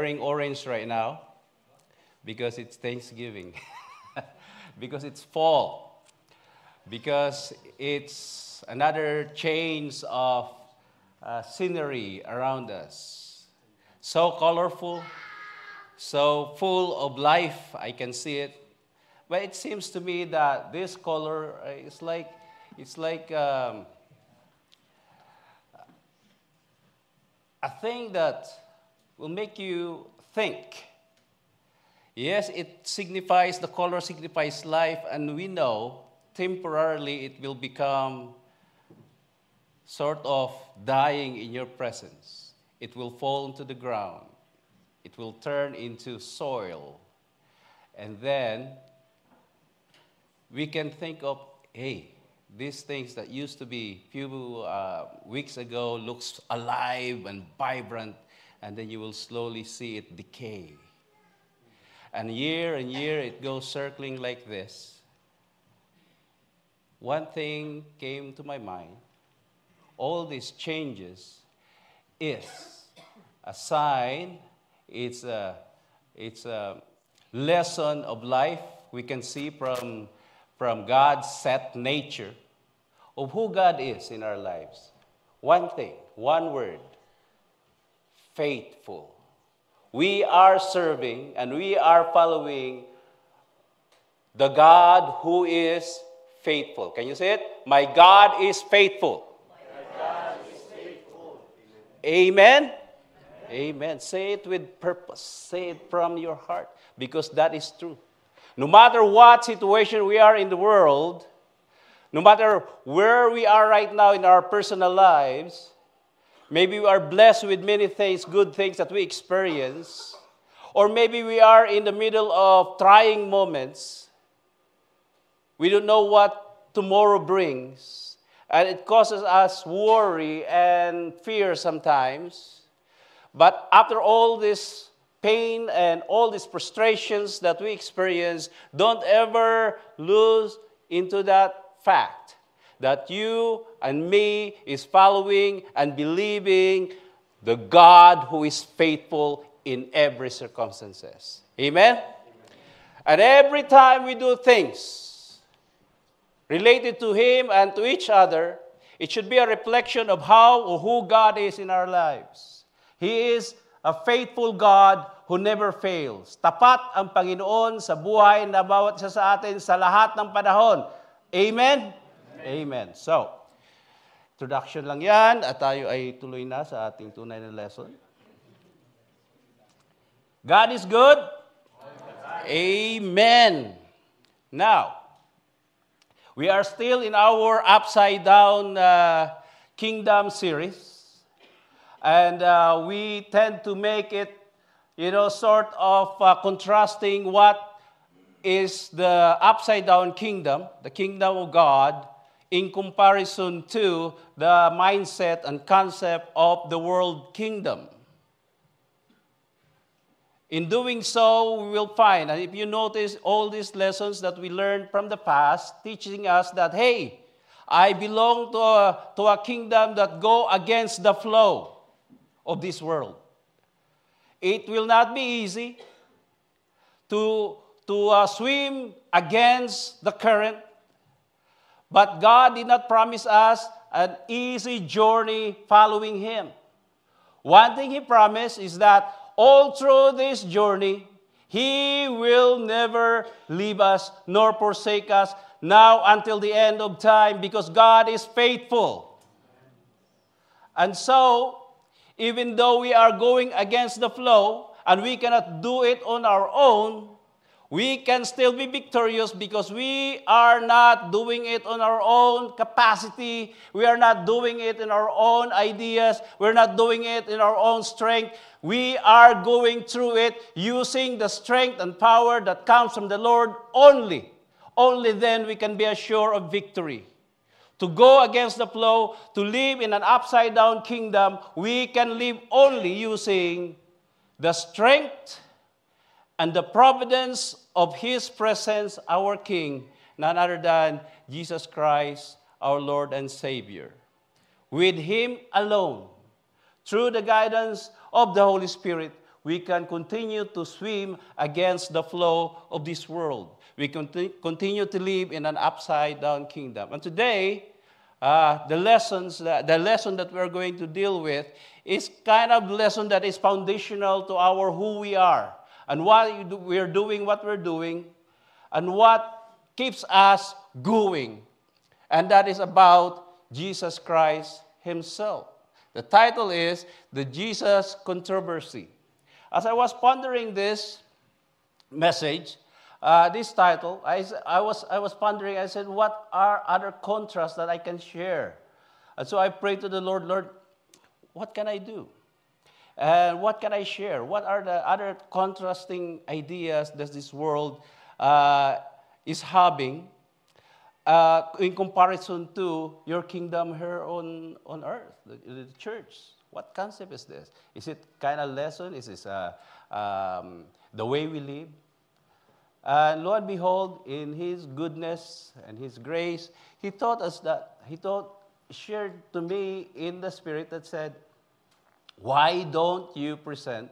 wearing orange right now because it's Thanksgiving, because it's fall, because it's another change of scenery around us. So colorful, so full of life, I can see it. But it seems to me that this color is like, a thing that will make you think. Yes, the color signifies life, and we know temporarily it will become sort of dying in your presence. It will fall into the ground. It will turn into soil. And then we can think of, hey, these things that used to be a few weeks ago looks alive and vibrant, and then you will slowly see it decay. And year it goes circling like this. One thing came to my mind. All these changes is a sign, it's a lesson of life we can see from God's set nature of who God is in our lives. One thing, one word, faithful. We are serving and we are following the God who is faithful. Can you say it? My God is faithful. My God is faithful. Amen? Amen. Say it with purpose. Say it from your heart, because that is true. No matter what situation we are in the world, no matter where we are right now in our personal lives, maybe we are blessed with many things, good things that we experience, or maybe we are in the middle of trying moments. We don't know what tomorrow brings, and it causes us worry and fear sometimes. But after all this pain and all these frustrations that we experience, don't ever lose into that fact that you and me is following and believing the God who is faithful in every circumstances. Amen? Amen? And every time we do things related to Him and to each other, it should be a reflection of how or who God is in our lives. He is a faithful God who never fails. Tapat ang Panginoon sa buhay na bawat isa sa atin sa lahat ng panahon. Amen? Amen? Amen. So, introduction lang yan at tayo ay tuloy na sa ating tunay na lesson. God is good? Amen. Now, we are still in our Upside Down Kingdom series. And we tend to make it, sort of contrasting what is the upside-down kingdom, the kingdom of God, in comparison to the mindset and concept of the world kingdom. In doing so, we will find, and if you notice all these lessons that we learned from the past, teaching us that, hey, I belong to a kingdom that go against the flow of this world. It will not be easy to swim against the current, but God did not promise us an easy journey following Him. One thing He promised is that all through this journey, He will never leave us nor forsake us now until the end of time, because God is faithful. And so, even though we are going against the flow and we cannot do it on our own, we can still be victorious because we are not doing it on our own capacity. We are not doing it in our own ideas. We're not doing it in our own strength. We are going through it using the strength and power that comes from the Lord only. Only then we can be assured of victory. To go against the flow, to live in an upside-down kingdom, we can live only using the strength and the providence of His presence, our King, none other than Jesus Christ, our Lord and Savior. With Him alone, through the guidance of the Holy Spirit, we can continue to swim against the flow of this world. We continue to live in an upside-down kingdom. And today, the lesson that we're going to deal with is kind of lesson that is foundational to our who we are and why we're doing what we're doing and what keeps us going. And that is about Jesus Christ himself. The title is The Jesus Controversy. As I was pondering this message, this title, I was pondering, I said, what are other contrasts that I can share? And so I prayed to the Lord, Lord, what can I do? And what can I share? What are the other contrasting ideas that this world is having in comparison to your kingdom here on earth, the church? What concept is this? Is it kind of lesson? Is this the way we live? And lo and behold, in his goodness and his grace, he taught us that, shared to me in the Spirit that said, why don't you present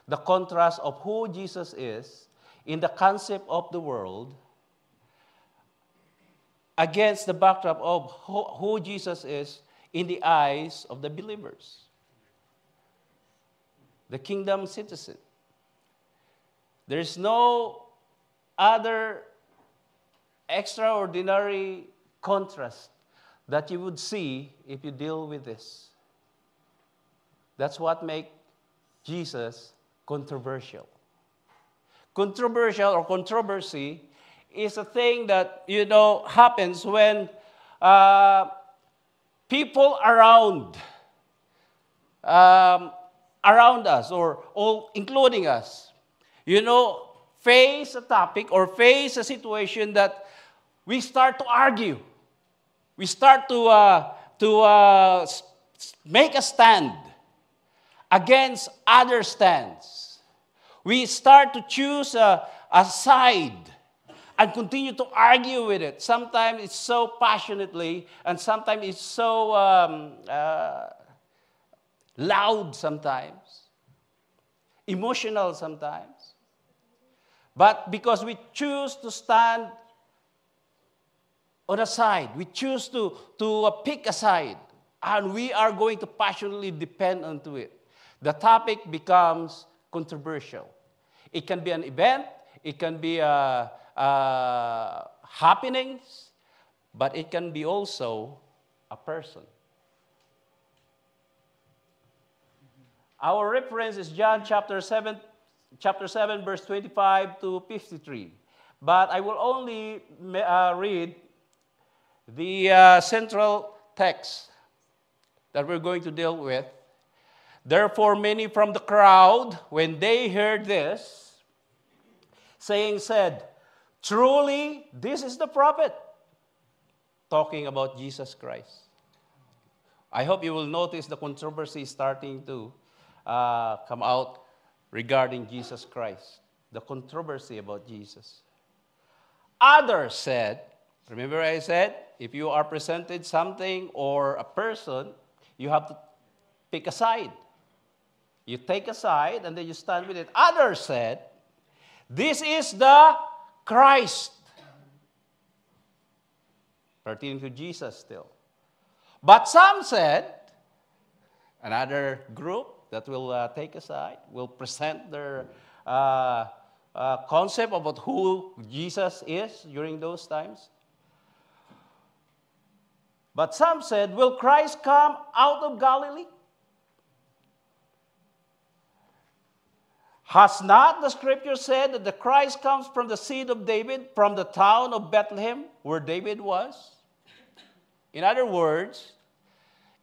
the contrast of who Jesus is in the concept of the world against the backdrop of who Jesus is in the eyes of the believers, the kingdom citizen? There is no other extraordinary contrast that you would see if you deal with this. That's what makes Jesus controversial. Controversial or controversy is a thing that, happens when people around us or all, including us, face a topic or face a situation that we start to argue. We start to make a stand against other stands. We start to choose a side and continue to argue with it. Sometimes it's so passionately, and sometimes it's so loud sometimes, emotional sometimes. But because we choose to stand on a side, we choose to pick a side, and we are going to passionately depend onto it, the topic becomes controversial. It can be an event, it can be happenings, but it can be also a person. Our reference is John chapter 7, verse 25 to 53. But I will only read the central text that we're going to deal with. Therefore, many from the crowd, when they heard this, said, truly, this is the prophet, talking about Jesus Christ. I hope you will notice the controversy starting to come out regarding Jesus Christ, the controversy about Jesus. Others said, remember I said, if you are presented something or a person, you have to pick a side. You take a side and then you stand with it. Others said, this is the Christ. Pertaining to Jesus still. But some said, another group that will take a side, will present their concept about who Jesus is during those times. But some said, will Christ come out of Galilee? Has not the scripture said that the Christ comes from the seed of David, from the town of Bethlehem, where David was? In other words,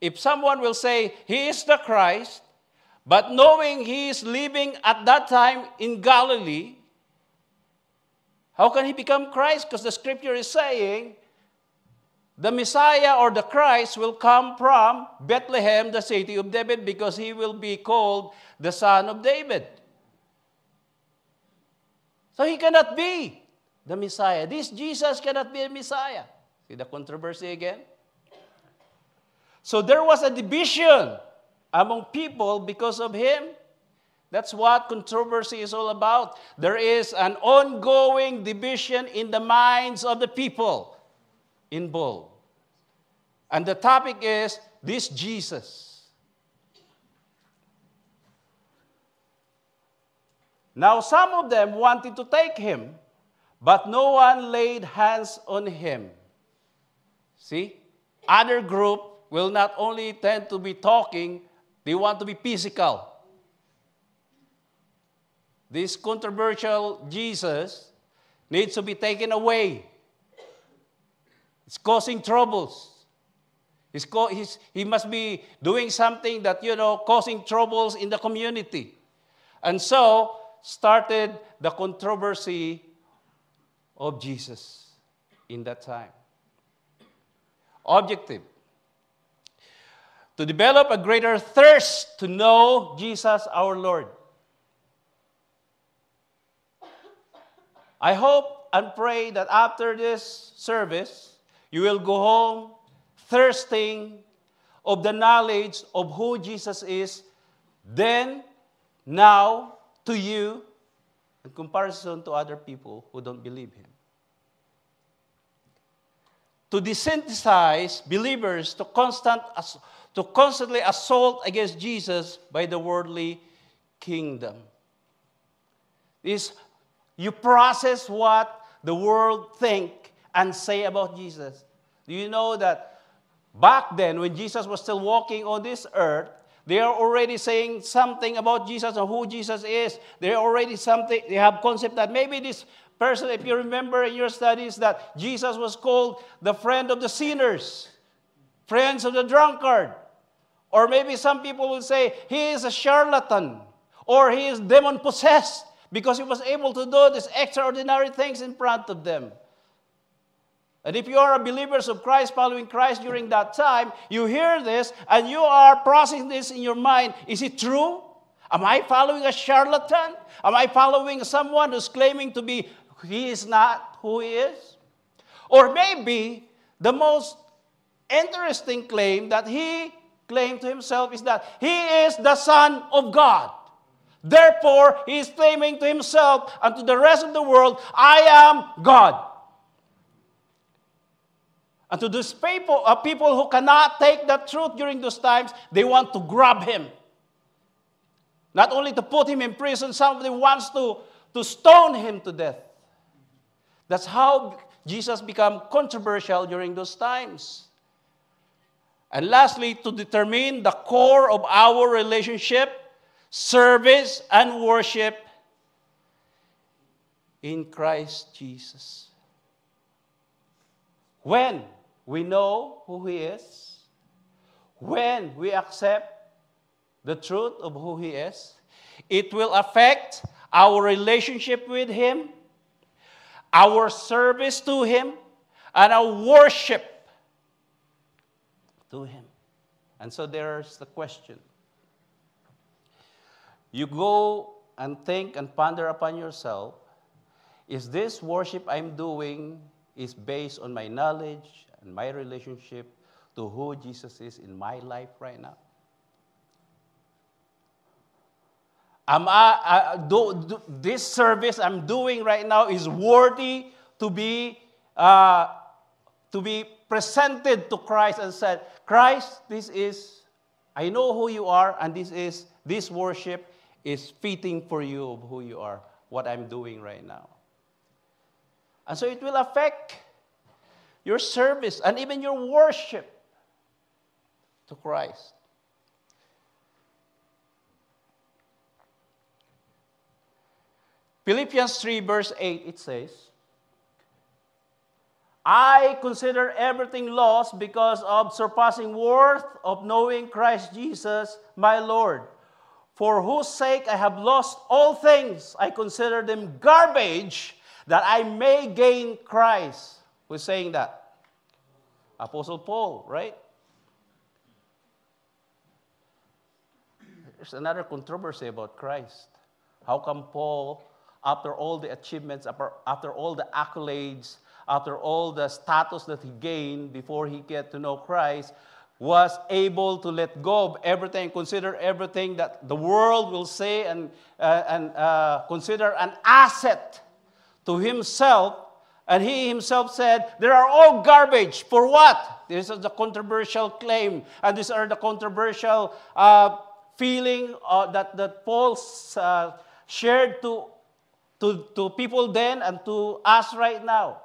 if someone will say he is the Christ, but knowing he is living at that time in Galilee, how can he become Christ? Because the scripture is saying the Messiah or the Christ will come from Bethlehem, the city of David, because he will be called the Son of David. So he cannot be the Messiah. This Jesus cannot be a Messiah. See the controversy again? So there was a division among people because of him. That's what controversy is all about. There is an ongoing division in the minds of the people involved. And the topic is this Jesus. Now, some of them wanted to take him, but no one laid hands on him. See? Other group will not only tend to be talking, they want to be physical. This controversial Jesus needs to be taken away. It's causing troubles. He must be doing something that, causing troubles in the community. And so, started the controversy of Jesus in that time. Objective: to develop a greater thirst to know Jesus our Lord. I hope and pray that after this service, you will go home thirsting of the knowledge of who Jesus is, then, now, to you, in comparison to other people who don't believe him. To desensitize believers to constantly assault against Jesus by the worldly kingdom. You process what the world think and say about Jesus. Do you know that back then, when Jesus was still walking on this earth, they are already saying something about Jesus and who Jesus is. They have concept that maybe this person, if you remember in your studies, that Jesus was called the friend of the sinners, friends of the drunkard. Or maybe some people will say he is a charlatan, or he is demon-possessed, because he was able to do these extraordinary things in front of them. And if you are a believer of Christ, following Christ during that time, you hear this and you are processing this in your mind. Is it true? Am I following a charlatan? Am I following someone who's claiming to be, he is not who he is? Or maybe the most interesting claim that he claimed to himself is that he is the Son of God. Therefore, he is claiming to himself and to the rest of the world, I am God. And to those people who cannot take that truth during those times, they want to grab him. Not only to put him in prison, somebody wants to stone him to death. That's how Jesus became controversial during those times. And lastly, to determine the core of our relationship, service, and worship in Christ Jesus. When we know who he is, when we accept the truth of who he is, it will affect our relationship with him, our service to him, and our worship to him. And so there's the question. You go and think and ponder upon yourself, is this worship I'm doing is based on my knowledge and my relationship to who Jesus is in my life right now? This service I'm doing right now is worthy to be presented to Christ and said, Christ, I know who you are, and this worship is fitting for you of who you are, what I'm doing right now. And so it will affect your service and even your worship to Christ. Philippians 3 verse 8, it says, I consider everything lost because of surpassing worth of knowing Christ Jesus, my Lord, for whose sake I have lost all things. I consider them garbage that I may gain Christ. Who's saying that? Apostle Paul, right? There's another controversy about Christ. How come Paul, after all the achievements, after all the accolades, after all the status that he gained before he get to know Christ, was able to let go of everything, consider everything that the world will say, and consider an asset to himself. And he himself said, they are all garbage. For what? This is the controversial claim. And these are the controversial feeling that Paul shared to people then and to us right now.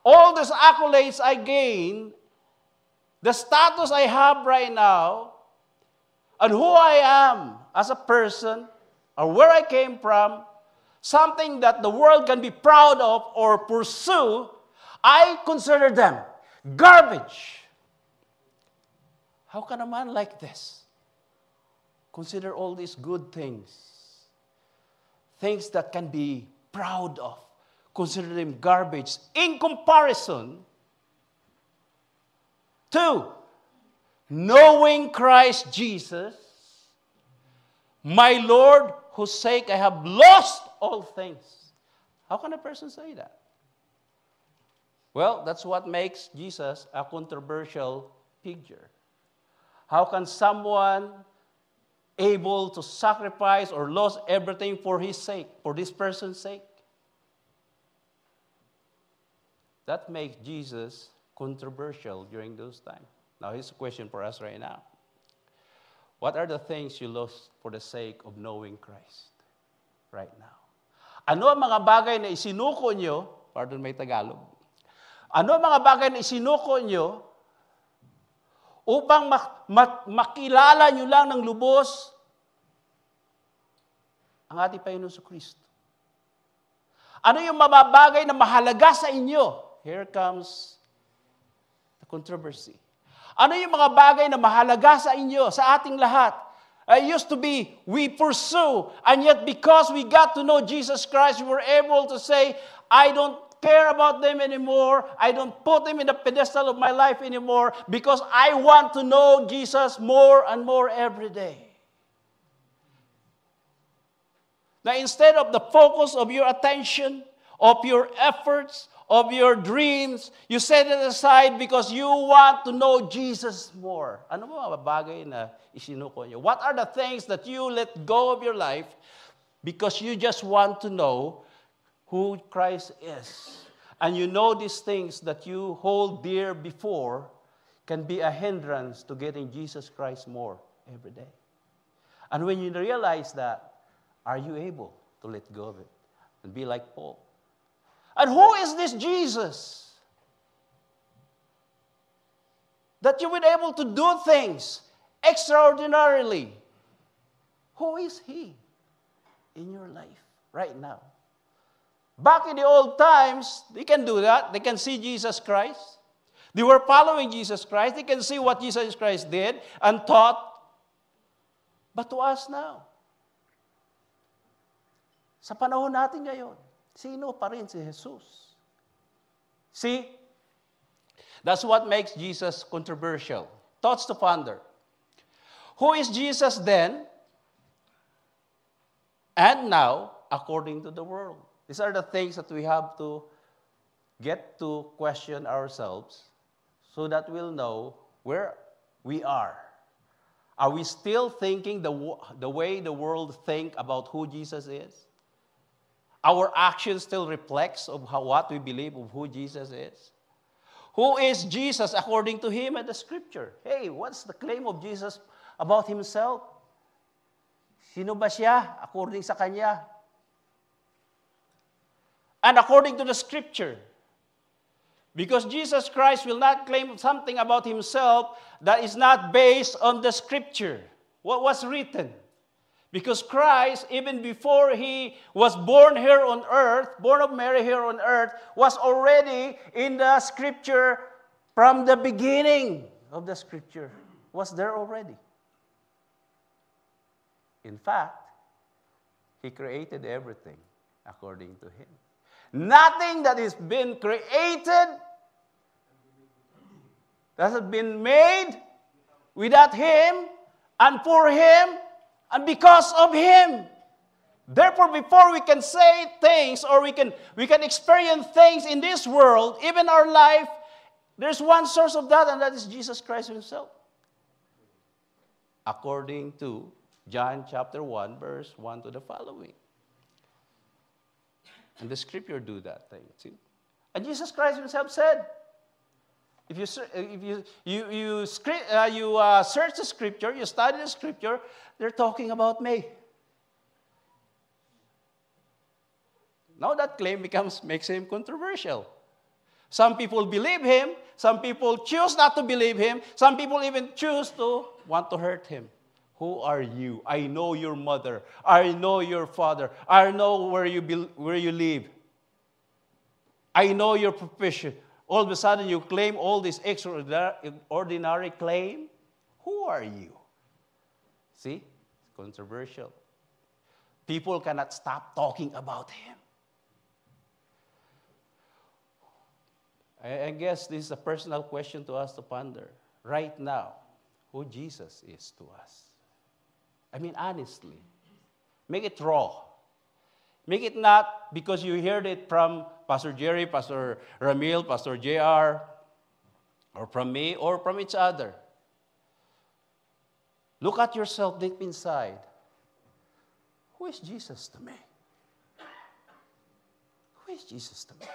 All these accolades I gain, the status I have right now, and who I am as a person, or where I came from, something that the world can be proud of or pursue, I consider them garbage. How can a man like this consider all these good things, things that can be proud of, consider them garbage in comparison to knowing Christ Jesus, my Lord, whose sake I have lost all things? How can a person say that? Well, that's what makes Jesus a controversial figure. How can someone able to sacrifice or lose everything for his sake, for this person's sake? That makes Jesus controversial during those times. Now, here's a question for us right now. What are the things you lost for the sake of knowing Christ right now? Ano ang mga bagay na isinuko nyo, pardon may Tagalog, ano ang mga bagay na isinuko nyo upang makilala nyo lang ng lubos ang ating Panginoon Kristo? Ano yung mga bagay na mahalaga sa inyo? Here comes the controversy. Ano yung mga bagay na mahalaga sa inyo, sa ating lahat? It used to be, we pursue, and yet because we got to know Jesus Christ, we were able to say, I don't care about them anymore. I don't put them in the pedestal of my life anymore because I want to know Jesus more and more every day. Now, instead of the focus of your attention, of your efforts, of your dreams, you set it aside because you want to know Jesus more. Ano ba mga bagay na isinuko niyo? What are the things that you let go of your life because you just want to know who Christ is? And you know these things that you hold dear before can be a hindrance to getting Jesus Christ more every day. And when you realize that, are you able to let go of it and be like Paul? And who is this Jesus? That you will be able to do things extraordinarily. Who is He in your life right now? Back in the old times, they can do that. They can see Jesus Christ. They were following Jesus Christ. They can see what Jesus Christ did and taught. But to us now, sa panahon natin ngayon, sino pa rin si Jesus? See, that's what makes Jesus controversial. Thoughts to ponder. Who is Jesus then and now according to the world? These are the things that we have to get to question ourselves so that we'll know where we are. Are we still thinking the way the world think about who Jesus is? Our action still reflects of what we believe of who Jesus is. Who is Jesus according to Him and the Scripture? Hey, what's the claim of Jesus about Himself? Sino ba siya according sa Kanya? And according to the Scripture. Because Jesus Christ will not claim something about Himself that is not based on the Scripture. What was written? Because Christ, even before He was born here on earth, born of Mary here on earth, was already in the Scripture from the beginning of the Scripture. Was there already. In fact, He created everything according to Him. Nothing that is been created, that has been made without Him and for Him and because of Him. Therefore, before we can say things or we can experience things in this world, even our life, there's one source of that, and that is Jesus Christ Himself. according to John chapter 1, verse 1 to the following. And the scripture do that thing, see? And Jesus Christ himself said, if you search the scripture, you study the scripture, they're talking about me. Now that claim makes him controversial. Some people believe him. Some people choose not to believe him. Some people even choose to want to hurt him. Who are you? I know your mother. I know your father. I know where you live. I know your profession. All of a sudden, you claim all this extraordinary claim. Who are you? See? It's controversial. People cannot stop talking about him. I guess this is a personal question to us to ponder. Right now, who Jesus is to us. I mean, honestly. Make it raw. Make it not because you heard it from Pastor Jerry, Pastor Ramil, Pastor JR, or from me, or from each other. Look at yourself deep inside. Who is Jesus to me? Who is Jesus to me?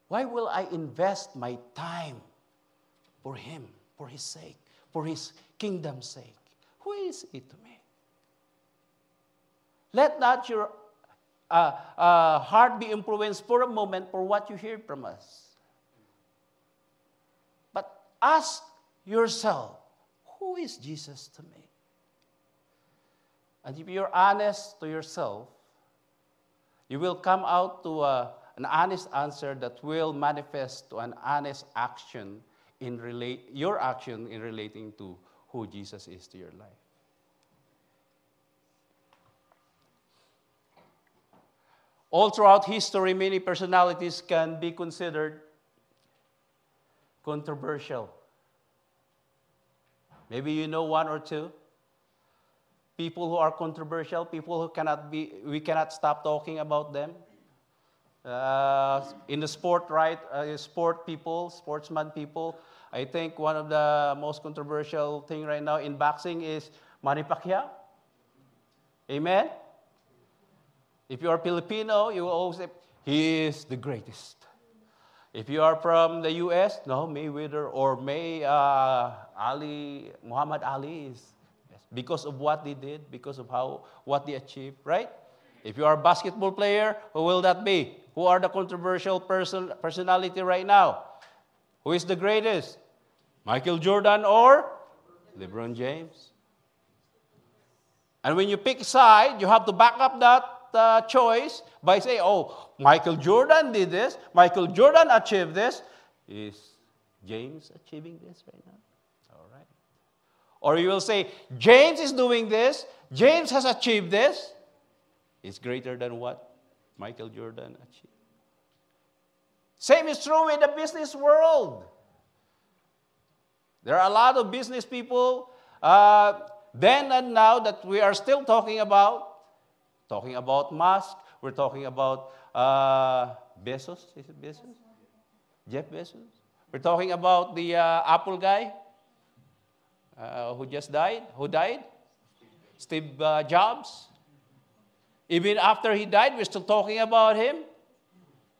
Why will I invest my time for him, for his sake, for his kingdom's sake? Who is he to me? Let not your heart be influenced for a moment for what you hear from us. But ask yourself, who is Jesus to me? And if you're honest to yourself, you will come out to an honest answer that will manifest to an honest action your action in relating to who Jesus is to your life. All throughout history, many personalities can be considered controversial. Maybe you know one or two. People who are controversial, people who we cannot stop talking about them. In the sport, right? Sportsman people. I think one of the most controversial thing right now in boxing is Manny Pacquiao. Amen? If you are Filipino, you will always say, he is the greatest. If you are from the U.S., no, Mayweather or Muhammad Ali is. Yes, because of what they did, because of what they achieved, right? If you are a basketball player, who will that be? Who are the controversial personality right now? Who is the greatest? Michael Jordan or LeBron James? And when you pick a side, you have to back up that choice by saying, oh, Michael Jordan did this, Michael Jordan achieved this. Is James achieving this right now? All right. Or you will say, James is doing this, James has achieved this. It's greater than what Michael Jordan achieved. Same is true in the business world. There are a lot of business people then and now that we are still talking about Musk. We're talking about Bezos. Is it Bezos? Jeff Bezos. We're talking about the Apple guy who just died. Who died? Steve Jobs. Even after he died, we're still talking about him.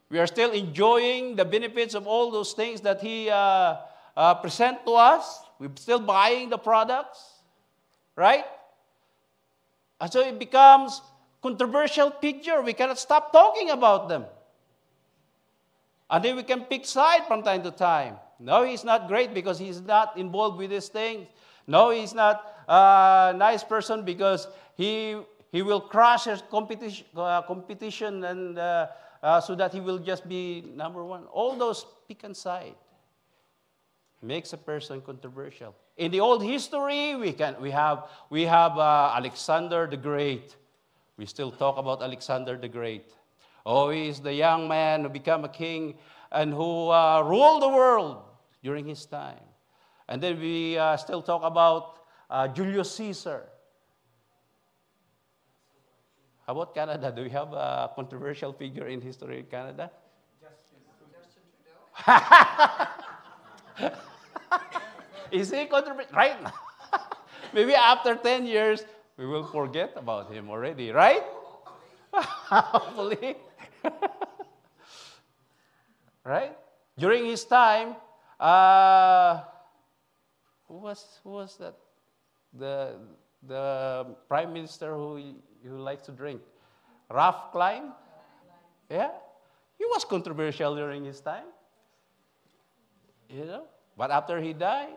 We are still enjoying the benefits of all those things that he present to us. We're still buying the products, right? And so it becomes controversial picture. We cannot stop talking about them. And then we can pick side from time to time. No, he's not great because he's not involved with these things. No, he's not a nice person because he will crush his competition and so that he will just be number one. All those pick and side makes a person controversial. In the old history, we have Alexander the Great. We still talk about Alexander the Great. Oh, he is the young man who became a king and who ruled the world during his time. And then we still talk about Julius Caesar. How about Canada? Do we have a controversial figure in history in Canada? Is he controversial? Right now. Maybe after 10 years, we will forget about him already, right? Hopefully. Right? During his time, who was that? The prime minister who likes to drink, Ralph Klein. Yeah, he was controversial during his time. You know, but after he died,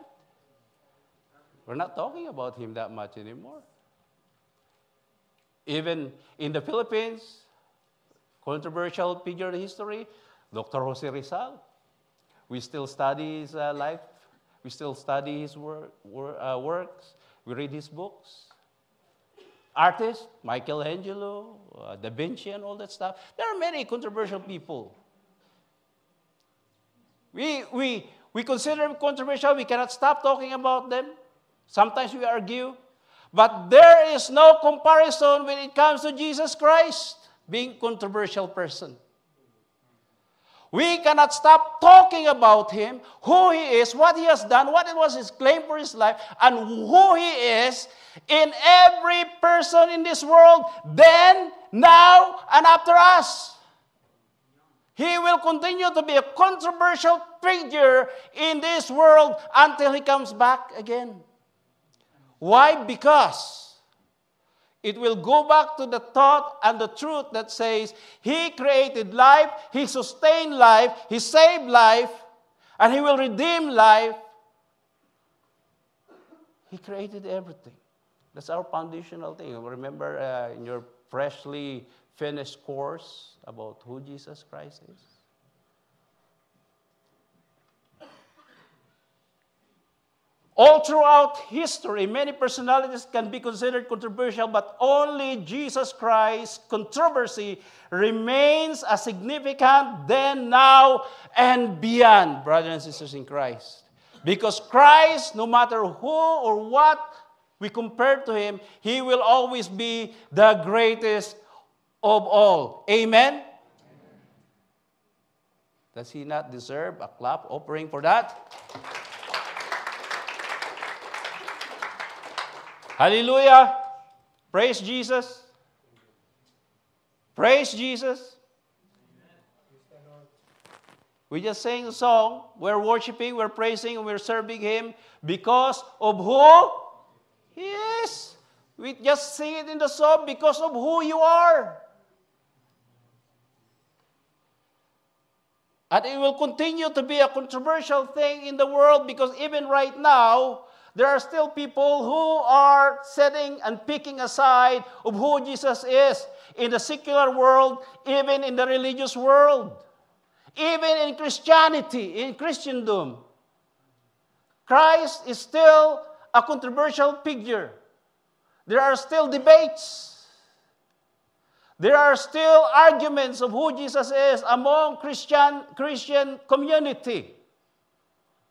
we're not talking about him that much anymore. Even in the Philippines, controversial figure in history, Dr. Jose Rizal. We still study his life. We still study his works. We read his books. Artists, Michelangelo, Da Vinci, and all that stuff. There are many controversial people. We consider them controversial. We cannot stop talking about them. Sometimes we argue. But there is no comparison when it comes to Jesus Christ being a controversial person. We cannot stop talking about him, who he is, what he has done, what it was his claim for his life, and who he is in every person in this world, then, now, and after us. He will continue to be a controversial figure in this world until he comes back again. Why? Because it will go back to the thought and the truth that says he created life, he sustained life, he saved life, and he will redeem life. He created everything. That's our foundational thing. Remember in your freshly finished course about who Jesus Christ is? All throughout history, many personalities can be considered controversial, but only Jesus Christ's controversy remains as significant then, now, and beyond, brothers and sisters in Christ. Because Christ, no matter who or what we compare to him, he will always be the greatest of all. Amen? Does he not deserve a clap offering for that? Hallelujah. Praise Jesus. Praise Jesus. We just sang a song. We're worshiping, we're praising, we're serving him because of who he is. We just sing it in the song because of who you are. And it will continue to be a controversial thing in the world because even right now, there are still people who are setting and picking aside of who Jesus is in the secular world, even in the religious world, even in Christianity, in Christendom. Christ is still a controversial figure. There are still debates. There are still arguments of who Jesus is among Christian community.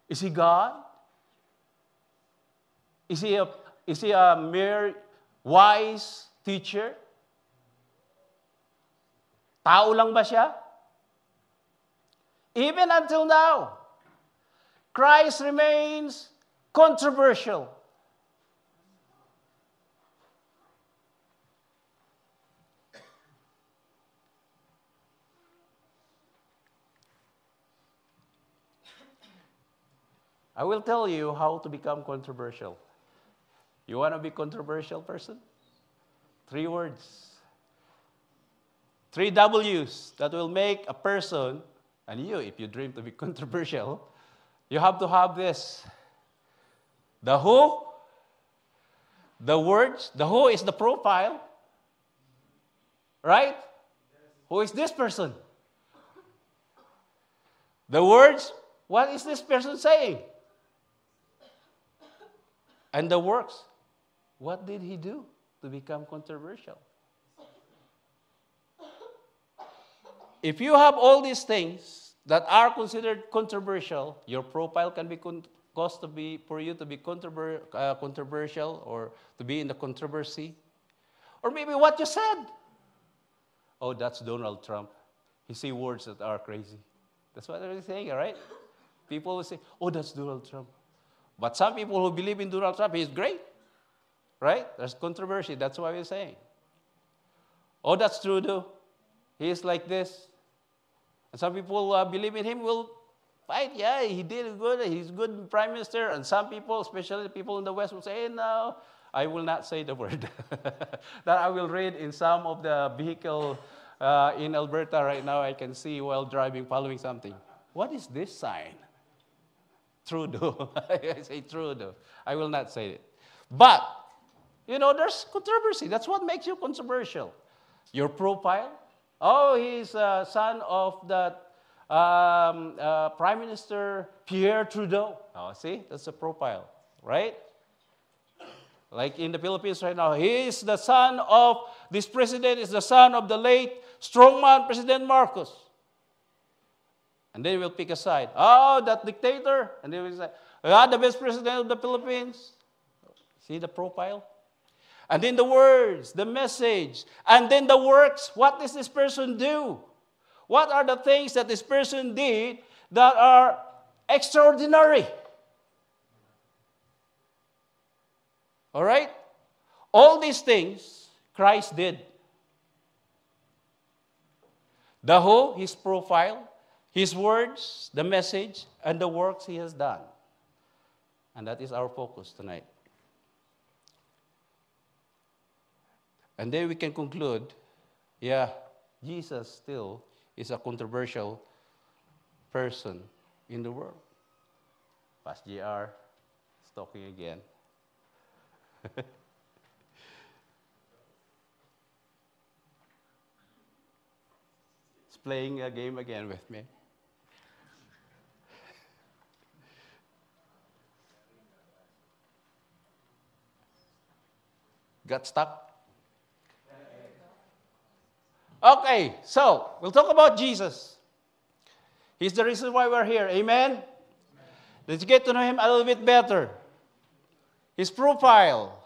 Is he God? Is he a mere wise teacher? Tao lang ba siya? Even until now, Christ remains controversial. I will tell you how to become controversial. You want to be a controversial person? 3 words. 3 W's that will make a person, and you, if you dream to be controversial, you have to have this. The who, the words, the who is the profile, right? Who is this person? The words, what is this person saying? And the works. What did he do to become controversial? If you have all these things that are considered controversial, your profile can be cause to be for you to be controversial or to be in the controversy. Or maybe what you said. Oh, that's Donald Trump. He say words that are crazy. That's what they're saying, right? People will say, oh, that's Donald Trump. But some people who believe in Donald Trump, he's great. Right? There's controversy. That's why we're saying. Oh, that's Trudeau. He is like this. And some people believe in him will fight. Yeah, he did good. He's good prime minister. And some people, especially the people in the West, will say, hey, no, I will not say the word. That I will read in some of the vehicle in Alberta right now. I can see while driving, following something. What is this sign? Trudeau. I say Trudeau. I will not say it. But, you know, there's controversy. That's what makes you controversial. Your profile. Oh, he's son of the Prime Minister Pierre Trudeau. Oh, see, that's a profile, right? Like in the Philippines right now, he is the son of, this president is the son of the late strongman President Marcos. And then we'll pick a side. Oh, that dictator. And then we'll say, the best president of the Philippines. See the profile? And then the words, the message, and then the works. What does this person do? What are the things that this person did that are extraordinary? All right? All these things Christ did. The who, his profile, his words, the message, and the works he has done. And that is our focus tonight. And then we can conclude, yeah, Jesus still is a controversial person in the world. Pastor JR is talking again. He's playing a game again with me. Got stuck? Okay, so we'll talk about Jesus. He's the reason why we're here. Amen? Let's get to know him a little bit better. His profile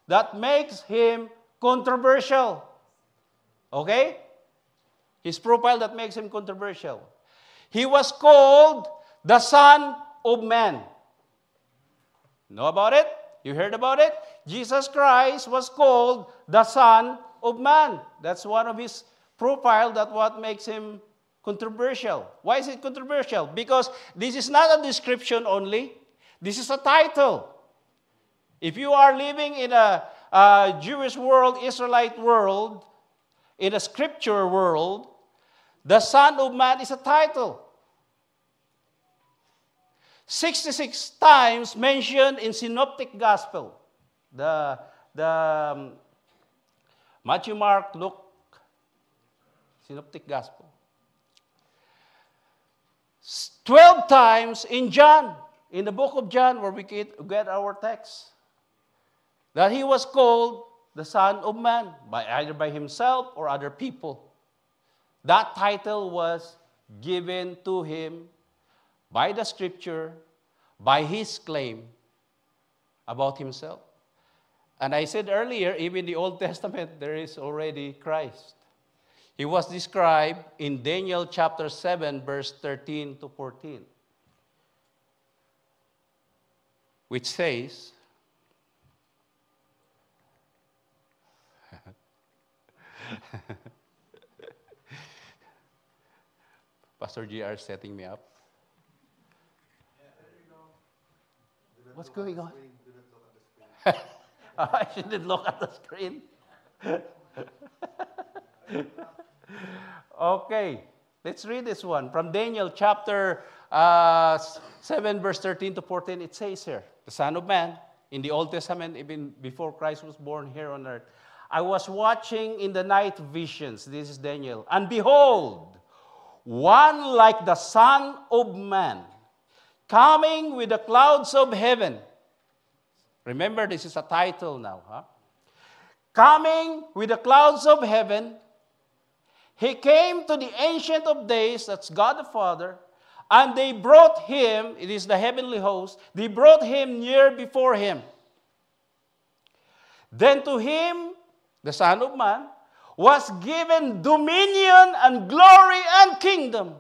that makes him controversial. Okay? His profile that makes him controversial. He was called the Son of Man. Know about it? You heard about it? Jesus Christ was called the Son of Man. That's one of his profile. That's what makes him controversial. Why is it controversial? Because this is not a description only. This is a title. If you are living in a Jewish world, Israelite world, in a scripture world, the Son of Man is a title. 66 times mentioned in Synoptic Gospel. The Matthew, Mark, Luke, Synoptic Gospel. 12 times in John, in the book of John, where we get our text, that he was called the Son of Man, either by himself or other people. That title was given to him by the Scripture, by his claim about himself. And I said earlier, even in the Old Testament, there is already Christ. He was described in Daniel chapter 7, verse 13 to 14, which says, Pastor JR is setting me up. What's going on? I shouldn't look at the screen. Okay, let's read this one. From Daniel chapter 7, verse 13 to 14, it says here, the Son of Man, in the Old Testament, even before Christ was born here on earth, I was watching in the night visions, this is Daniel, and behold, one like the Son of Man, coming with the clouds of heaven. Remember, this is a title now, huh? Coming with the clouds of heaven, he came to the Ancient of Days, that's God the Father, and they brought him, it is the heavenly host, they brought him near before him. Then to him, the Son of Man, was given dominion and glory and kingdom,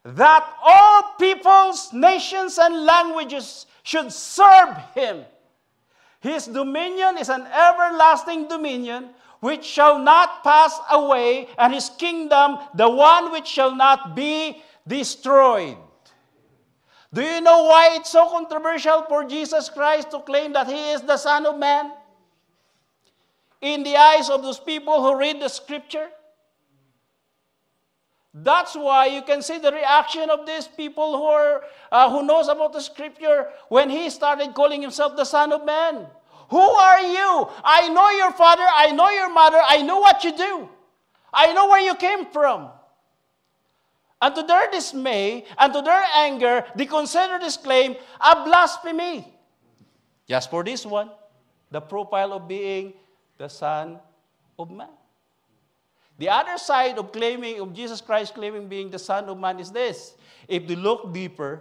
that all peoples, nations, and languages should serve him. His dominion is an everlasting dominion which shall not pass away, and his kingdom the one which shall not be destroyed. Do you know why it's so controversial for Jesus Christ to claim that he is the Son of Man? In the eyes of those people who read the scripture? That's why you can see the reaction of these people who knows about the scripture when he started calling himself the Son of Man. Who are you? I know your father, I know your mother, I know what you do. I know where you came from. And to their dismay and to their anger, they consider this claim a blasphemy. Just for this one, the profile of being the Son of Man. The other side of Jesus Christ claiming being the Son of Man is this. If you look deeper,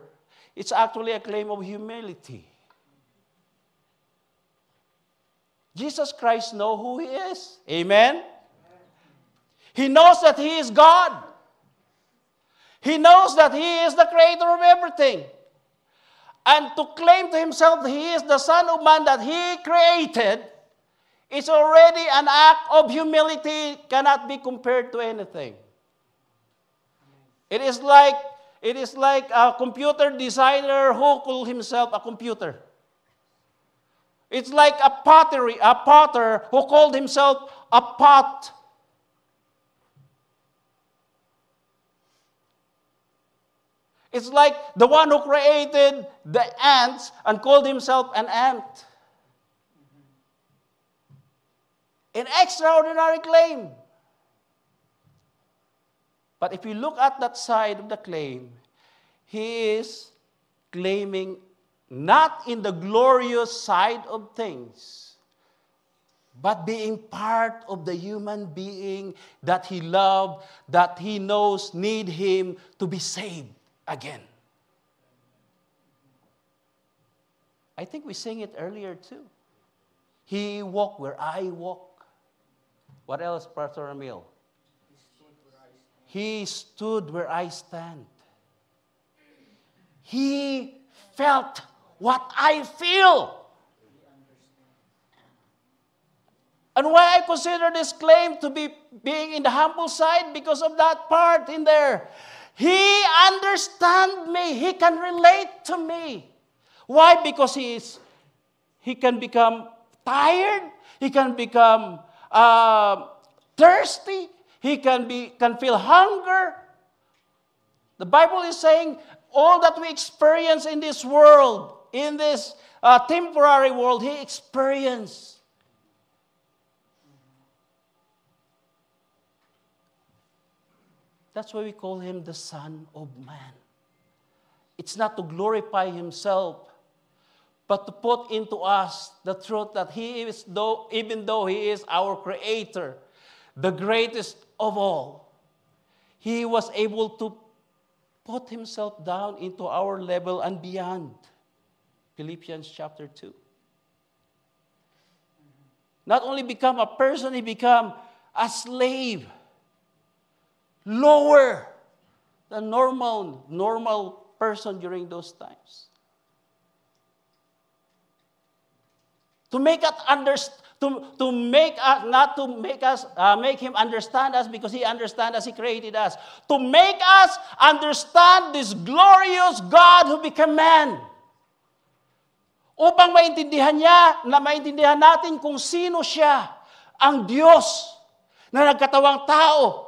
it's actually a claim of humility. Jesus Christ knows who he is. Amen? He knows that he is God. He knows that he is the creator of everything. And to claim to himself that he is the Son of Man that he created, it's already an act of humility, cannot be compared to anything. It is like a computer designer who called himself a computer. It's like a potter who called himself a pot. It's like the one who created the ants and called himself an ant. An extraordinary claim. But if you look at that side of the claim, he is claiming not in the glorious side of things, but being part of the human being that he loved, that he knows need him to be saved again. I think we sang it earlier too. He walked where I walk. What else, Pastor Emil? He stood where I stand. He felt what I feel. And why I consider this claim to be being in the humble side? Because of that part in there. He understands me. He can relate to me. Why? Because he can become tired. He can become thirsty. He can feel hunger. The Bible is saying all that we experience in this world, in this temporary world, he experienced. That's why we call him the Son of Man. It's not to glorify himself, but to put into us the truth that he is, even though he is our creator, the greatest of all, he was able to put himself down into our level and beyond. Philippians chapter 2. Not only become a person, he become a slave. Lower than normal person during those times. To make us understand, make him understand us because he understands us, he created us. To make us understand this glorious God who became man. Upang maintindihan natin kung sino siya, ang Diyos na nagkatawang tao.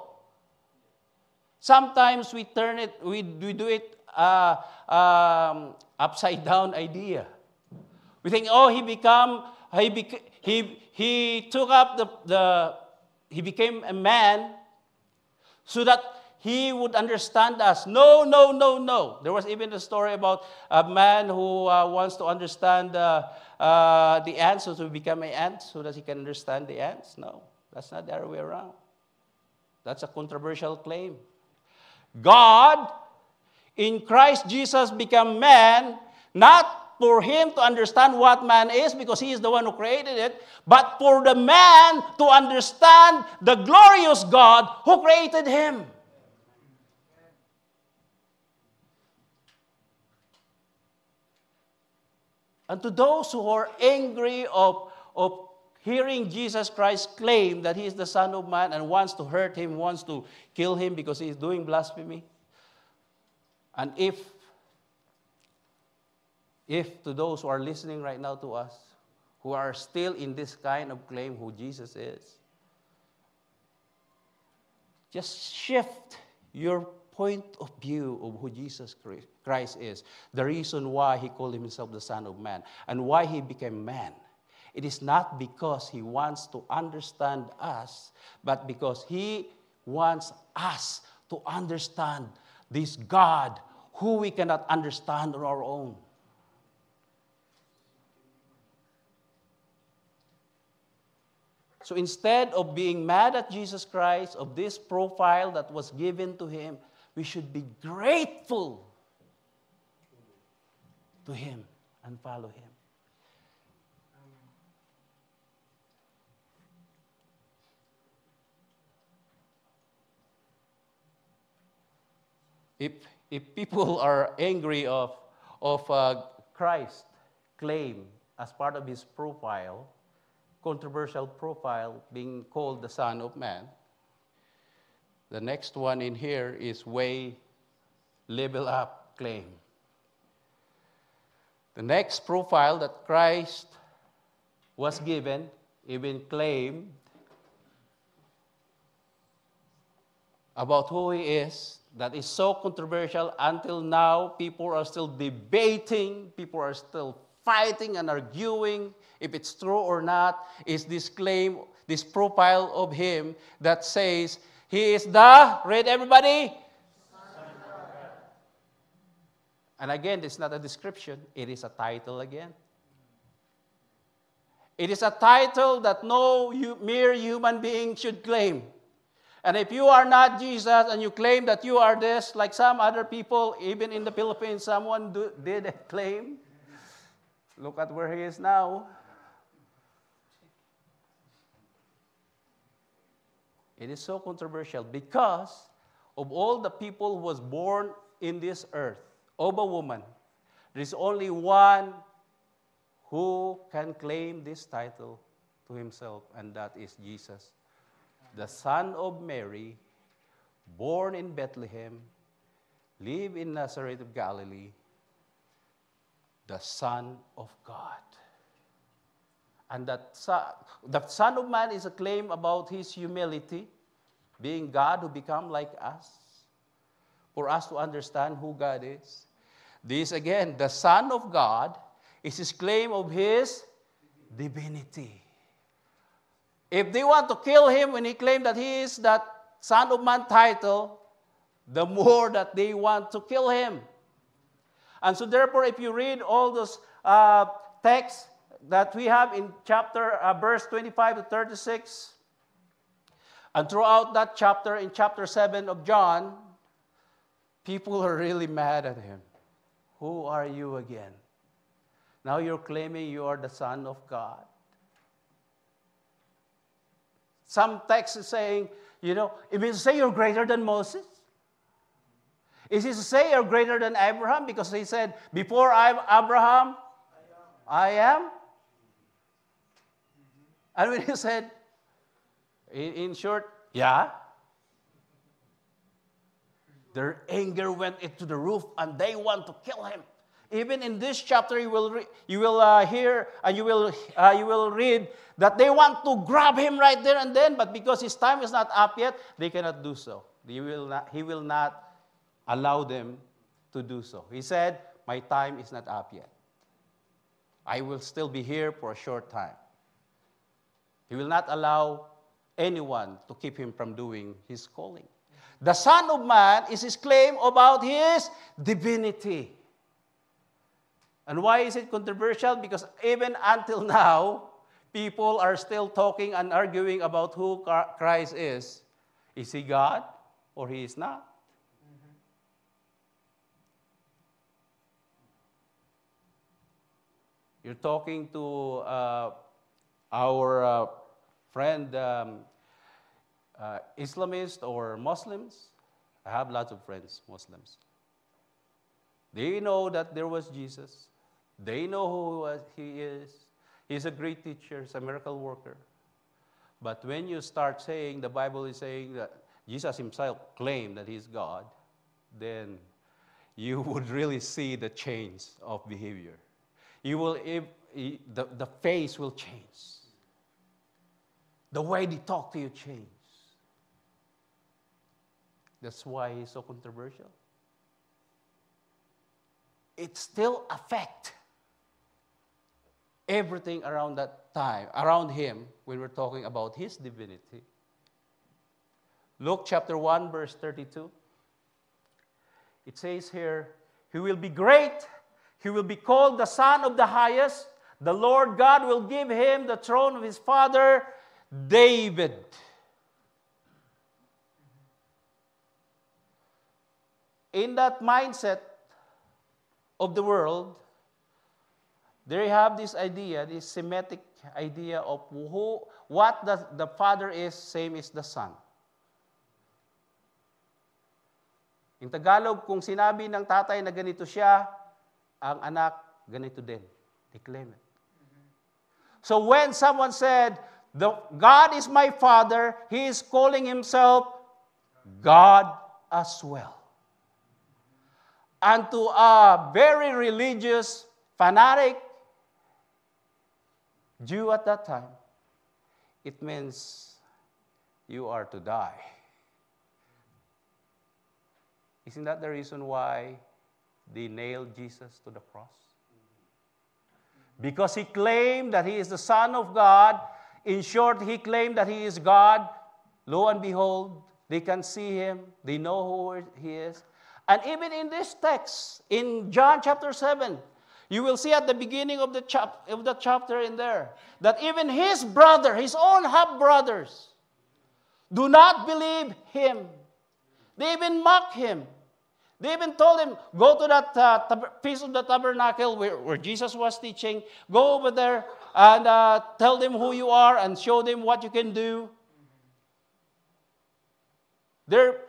Sometimes we turn it, we do it upside down idea. We think, oh, he became a man so that he would understand us. No. There was even a story about a man who wants to understand the ants, so to become an ant so that he can understand the ants. No, that's not the other way around. That's a controversial claim. God, in Christ Jesus, became man, not for him to understand what man is, because he is the one who created it, but for the man to understand the glorious God who created him. And to those who are angry of hearing Jesus Christ claim that he is the Son of Man and wants to hurt him, wants to kill him because he is doing blasphemy. And if to those who are listening right now to us, who are still in this kind of claim who Jesus is, just shift your point of view of who Jesus Christ is, the reason why he called himself the Son of Man, and why he became man. It is not because he wants to understand us, but because he wants us to understand this God who we cannot understand on our own. So instead of being mad at Jesus Christ, of this profile that was given to him, we should be grateful to him and follow him. If people are angry of Christ's claim as part of his profile, controversial profile, being called the Son of Man, the next one in here is way level up claim. The next profile that Christ was given, even claimed about who he is, that is so controversial until now. People are still debating, people are still fighting and arguing if it's true or not, is this claim, this profile of him that says he is the, read everybody. And again, it's not a description, it is a title again. It is a title that no mere human being should claim. And if you are not Jesus and you claim that you are this, like some other people, even in the Philippines, someone did claim. Look at where he is now. It is so controversial because of all the people who was born in this earth, of a woman, there is only one who can claim this title to himself, and that is Jesus, the Son of Mary, born in Bethlehem, lived in Nazareth of Galilee, the Son of God. And that the Son of Man is a claim about his humility, being God who become like us, for us to understand who God is. This again, the Son of God, is his claim of his divinity. If they want to kill him when he claimed that he is that Son of Man title, the more that they want to kill him. And so therefore, if you read all those texts that we have in verse 25 to 36, and throughout that chapter, in chapter 7 of John, people are really mad at him. Who are you again? Now you're claiming you are the Son of God. Some text is saying, it means to say you're greater than Moses. Is it to say you're greater than Abraham? Because he said, before Abraham, I am. And when he said, in short, yeah, their anger went into the roof and they want to kill him. Even in this chapter, you will hear and you will read that they want to grab him right there and then, but because his time is not up yet, they cannot do so. He will not allow them to do so. He said, my time is not up yet. I will still be here for a short time. He will not allow anyone to keep him from doing his calling. The Son of Man is his claim about his divinity. And why is it controversial? Because even until now, people are still talking and arguing about who Christ is. Is he God or he is not? You're talking to our friend Islamists or Muslims. I have lots of friends, Muslims. They know that there was Jesus. They know who he is. He's a great teacher. He's a miracle worker. But when you start saying, the Bible is saying that Jesus himself claimed that he's God, then you would really see the change of behavior. You will, the face will change. The way they talk to you change. That's why he's so controversial. It still affects everything around that time, around him, when we're talking about his divinity. Luke chapter 1, verse 32. It says here, he will be great. He will be called the Son of the Highest. The Lord God will give him the throne of his father, David. In that mindset of the world, they have this idea, this Semitic idea of what the Father is, same is the Son. In Tagalog, kung sinabi ng tatay na ganito siya, ang anak, ganito din. They claim it. So when someone said, God is my Father, he is calling himself God as well. And to a very religious, fanatic Jew at that time, it means you are to die. Isn't that the reason why they nailed Jesus to the cross? Because he claimed that he is the Son of God. In short, he claimed that he is God. Lo and behold, they can see him. They know who he is. And even in this text, in John chapter 7, you will see at the beginning of the chapter in there, that even his brother, his own half-brothers, do not believe him. They even mock him. They even told him, go to that Feast of the Tabernacle where Jesus was teaching. Go over there and tell them who you are and show them what you can do. They're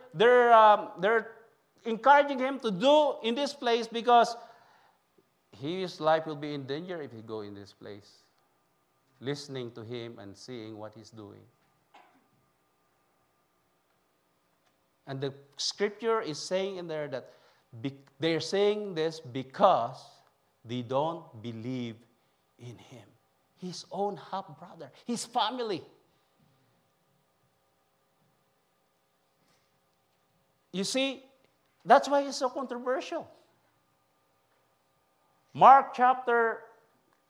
encouraging him to do in this place because his life will be in danger if he go in this place, listening to him and seeing what he's doing. And the scripture is saying in there that they're saying this because they don't believe in him. His own half-brother, his family. You see, that's why it's so controversial. Mark chapter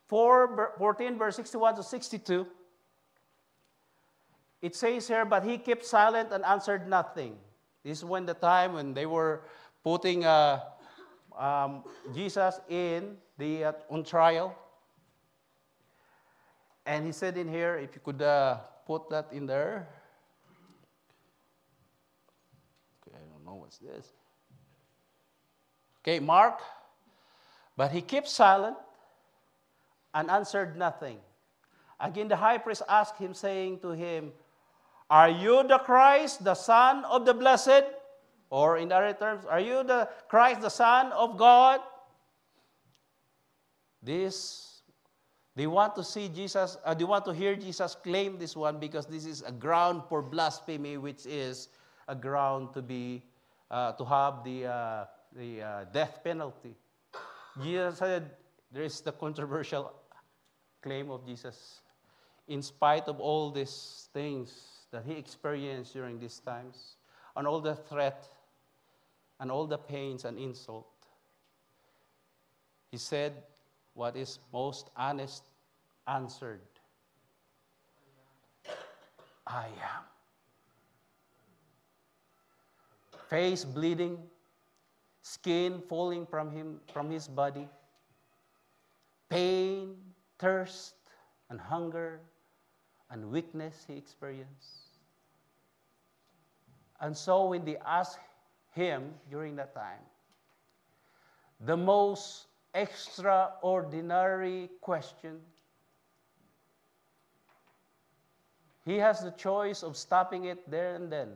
14, verse 61 to 62. It says here, but he kept silent and answered nothing. This is when the time when they were putting Jesus in on trial. And he said in here, if you could put that in there. Okay, I don't know what's this. Okay, Mark. But he kept silent and answered nothing. Again, the high priest asked him, saying to him, are you the Christ, the Son of the Blessed? Or in other terms, are you the Christ, the Son of God? They want to see Jesus, they want to hear Jesus claim this one because this is a ground for blasphemy, which is a ground to be, to have the death penalty. Jesus said, there is the controversial claim of Jesus. In spite of all these things that he experienced during these times, and all the threat, and all the pains and insult, he said what is most honest answered. I am. Face bleeding, skin falling from his body, pain, thirst, and hunger, and weakness he experienced. And so when they asked him during that time, the most extraordinary question, he has the choice of stopping it there and then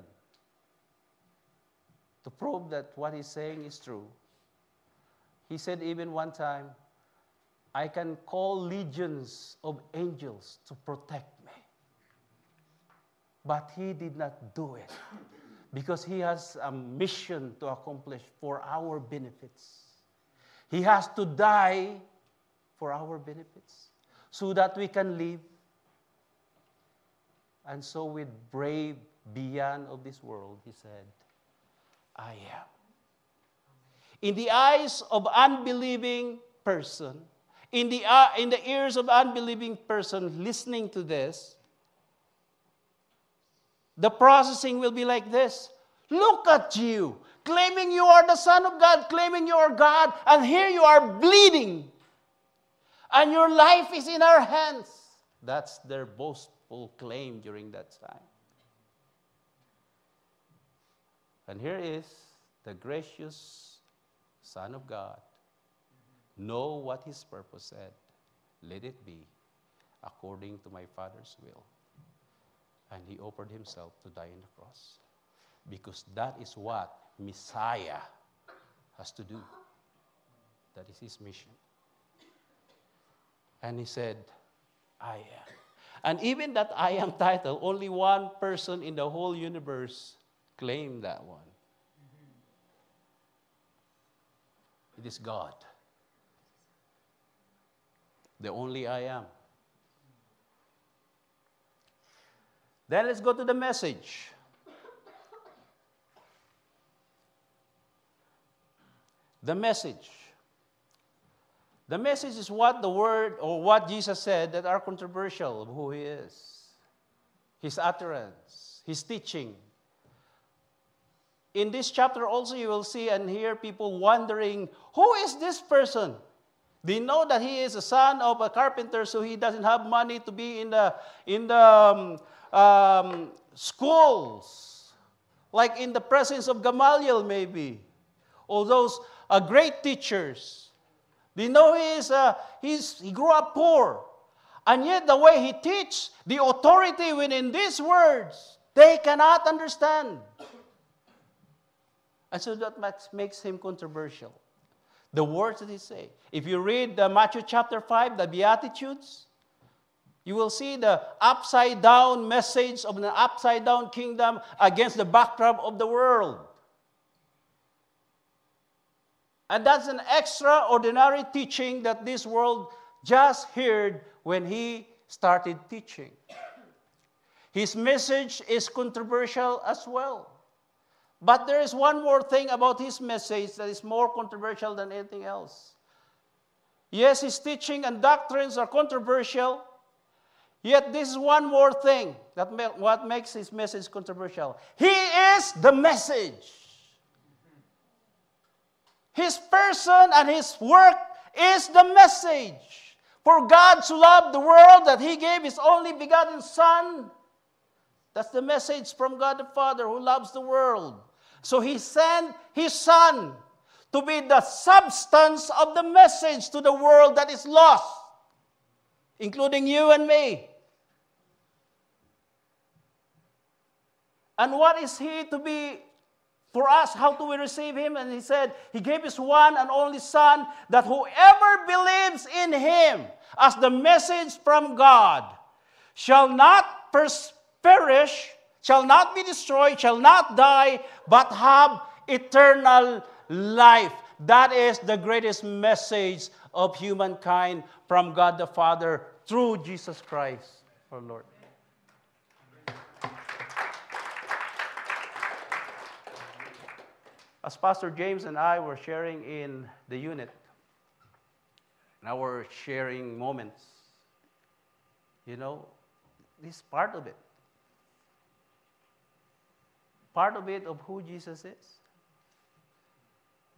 to prove that what he's saying is true. He said even one time, I can call legions of angels to protect me. But he did not do it because he has a mission to accomplish for our benefits. He has to die for our benefits so that we can live. And so with brave beyond of this world, he said, I am. In the eyes of unbelieving person, in the ears of unbelieving person listening to this, the processing will be like this. Look at you, claiming you are the Son of God, claiming you are God, and here you are bleeding. And your life is in our hands. That's their boastful claim during that time. And here is the gracious Son of God. Know what his purpose said. Let it be according to my Father's will. And he offered himself to die on the cross. Because that is what Messiah has to do. That is his mission. And he said, I am. And even that I am title, only one person in the whole universe claimed that one. It is God. The only I am. Then let's go to the message. The message. The message is what the word or what Jesus said that are controversial of who he is. His utterance, his teaching. In this chapter also you will see and hear people wondering, who is this person? They know that he is a son of a carpenter, so he doesn't have money to be in the schools, like in the presence of Gamaliel maybe, or those great teachers. They know he grew up poor, and yet the way he teaches, the authority within these words, they cannot understand. And so that makes him controversial. The words that he say. If you read Matthew chapter 5, the Beatitudes, you will see the upside-down message of an upside-down kingdom against the backdrop of the world. And that's an extraordinary teaching that this world just heard when he started teaching. His message is controversial as well. But there is one more thing about his message that is more controversial than anything else. Yes, his teaching and doctrines are controversial, yet this is one more thing that what makes his message controversial. He is the message. His person and his work is the message. For God so loved the world that he gave his only begotten Son. That's the message from God the Father who loves the world. So he sent his Son to be the substance of the message to the world that is lost, including you and me. And what is he to be for us? How do we receive him? And he said, he gave his one and only Son, that whoever believes in him as the message from God shall not perish, shall not be destroyed, shall not die, but have eternal life. That is the greatest message of humankind from God the Father through Jesus Christ, our Lord. As Pastor James and I were sharing in the unit, in our sharing moments, you know, this is part of it. Part of it of who Jesus is.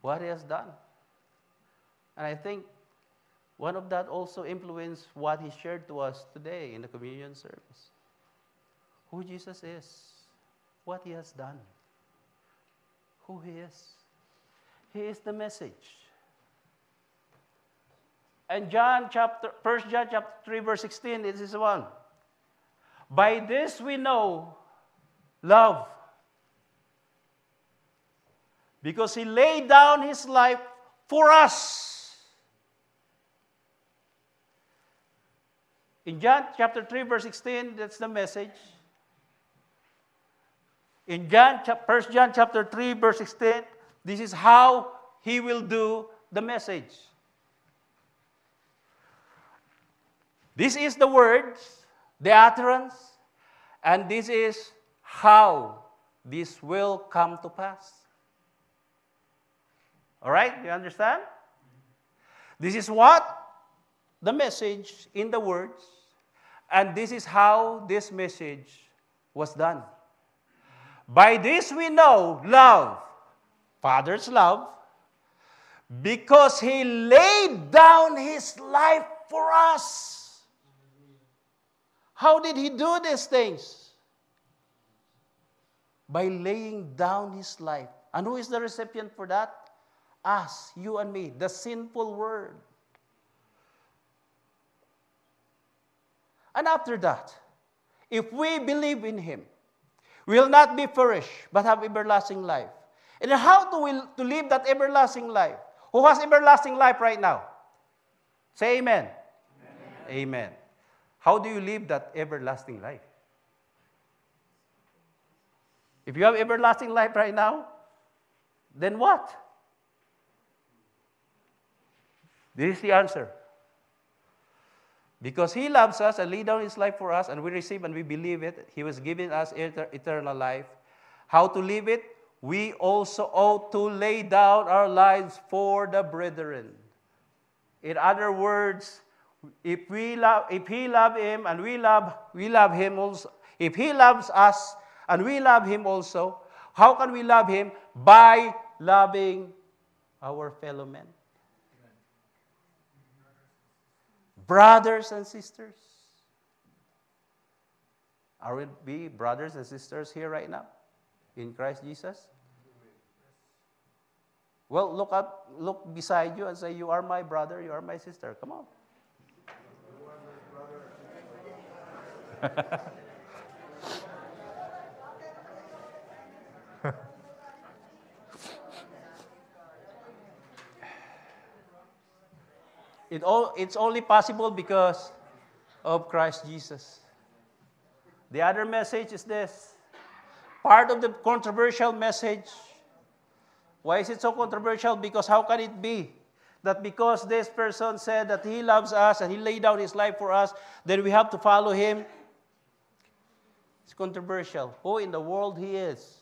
What he has done. And I think one of that also influenced what he shared to us today in the communion service. Who Jesus is. What he has done. Who he is. He is the message. And 1 John chapter 3 verse 16, this is one. By this we know love. Because he laid down his life for us. In John chapter 3, verse 16, that's the message. In 1 John chapter 3, verse 16, this is how he will do the message. This is the words, the utterance, and this is how this will come to pass. All right? You understand? This is what? The message in the words. And this is how this message was done. By this we know love, Father's love, because He laid down His life for us. How did He do these things? By laying down His life. And who is the recipient for that? Us, you and me, the sinful world. And after that, if we believe in Him, we will not be perished, but have everlasting life. And how do we to live that everlasting life? Who has everlasting life right now? Say amen. Amen. Amen. How do you live that everlasting life? If you have everlasting life right now, then what? This is the answer. Because He loves us and laid down His life for us, and we receive and we believe it, He was giving us eternal life. How to live it? We also ought to lay down our lives for the brethren. In other words, if He loves Him and we love Him also, if He loves us and we love Him also, how can we love Him? By loving our fellow men. Brothers and sisters. Are we brothers and sisters here right now? In Christ Jesus? Well, look beside you and say, you are my brother, you are my sister. Come on. It's only possible because of Christ Jesus. The other message is this. Part of the controversial message. Why is it so controversial? Because how can it be that because this person said that he loves us and he laid down his life for us, then we have to follow him? It's controversial. Who in the world he is?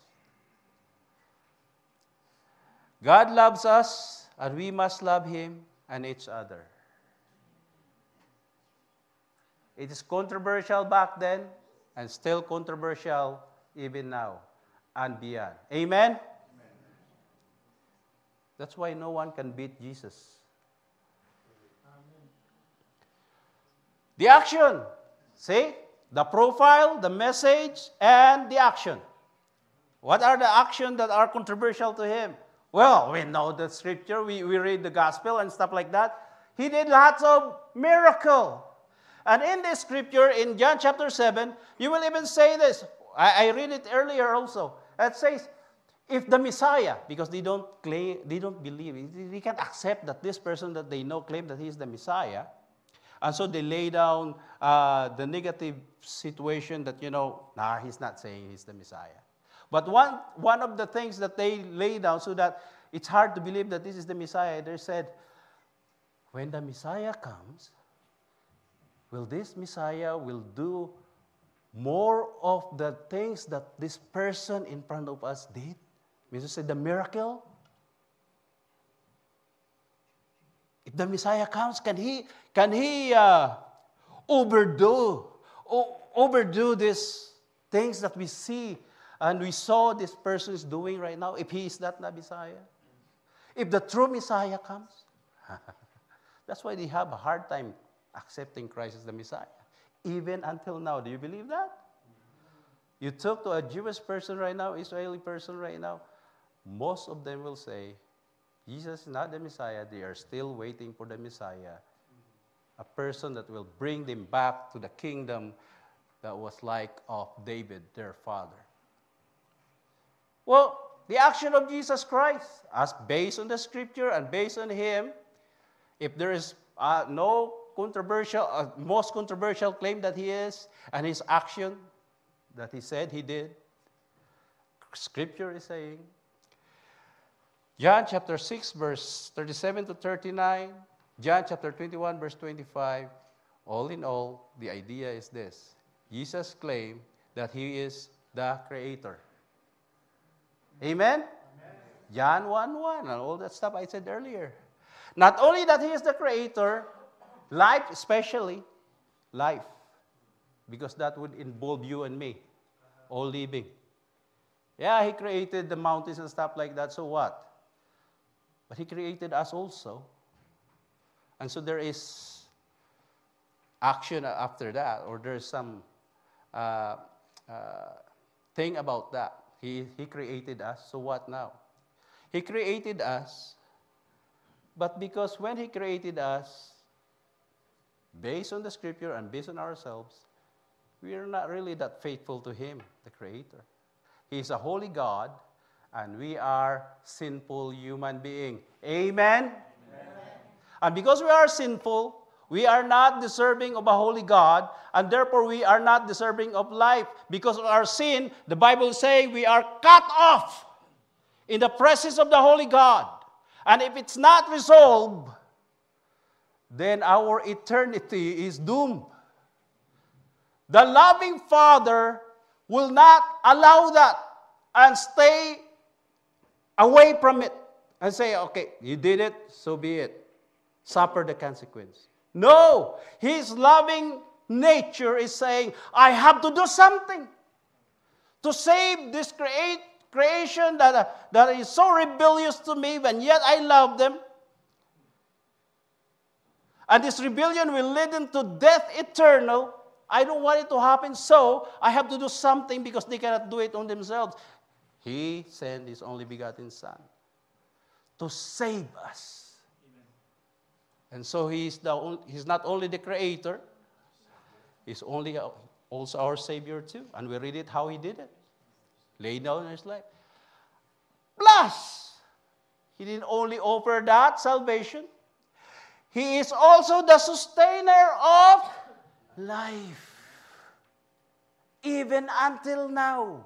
God loves us and we must love him and each other. It is controversial back then and still controversial even now and beyond. Amen? Amen? That's why no one can beat Jesus. Amen. The action. See? The profile, the message, and the action. What are the actions that are controversial to him? Well, we know the scripture. We read the gospel and stuff like that. He did lots of miracles. And in this scripture, in John chapter 7, you will even say this. I read it earlier also. It says, if the Messiah, because they don't believe, they can't accept that this person that they know claim that he is the Messiah. And so they lay down the negative situation that, he's not saying he's the Messiah. But one of the things that they lay down so that it's hard to believe that this is the Messiah, they said, when the Messiah comes, will this Messiah will do more of the things that this person in front of us did? Means to say the miracle. If the Messiah comes, can he overdo these things that we see and we saw this person is doing right now? If he is not the Messiah, if the true Messiah comes, that's why they have a hard time accepting Christ as the Messiah. Even until now. Do you believe that? You talk to a Jewish person right now, Israeli person right now, most of them will say, Jesus is not the Messiah. They are still waiting for the Messiah. A person that will bring them back to the kingdom that was like of David, their father. Well, the action of Jesus Christ, as based on the scripture and based on him, if there is no most controversial claim that he is, and his action that he said he did, Scripture is saying, John chapter 6, verse 37 to 39, John chapter 21, verse 25, all in all, the idea is this. Jesus claimed that he is the creator. Amen? Amen. John 1:1 and all that stuff I said earlier. Not only that he is the creator, life especially, life. Because that would involve you and me, all living. Yeah, he created the mountains and stuff like that, so what? But he created us also. And so there is action after that, or there's some thing about that. He created us, so what now? He created us, but because when he created us, based on the Scripture and based on ourselves, we are not really that faithful to him, the Creator. He is a holy God, and we are sinful human beings. Amen? Amen? And because we are sinful, we are not deserving of a holy God, and therefore we are not deserving of life. Because of our sin, the Bible says we are cut off in the presence of the holy God. And if it's not resolved, then our eternity is doomed. The loving Father will not allow that and stay away from it and say, okay, you did it, so be it. Suffer the consequence. No, his loving nature is saying, I have to do something to save this creation that is so rebellious to me, and yet I love them. And this rebellion will lead them to death eternal. I don't want it to happen, so I have to do something because they cannot do it on themselves. He sent his only begotten Son to save us. Amen. And so he's not only the Creator, he's also our Savior too. And we read it how he did it. Laid down his life. Plus, he didn't only offer that salvation, he is also the sustainer of life. Even until now.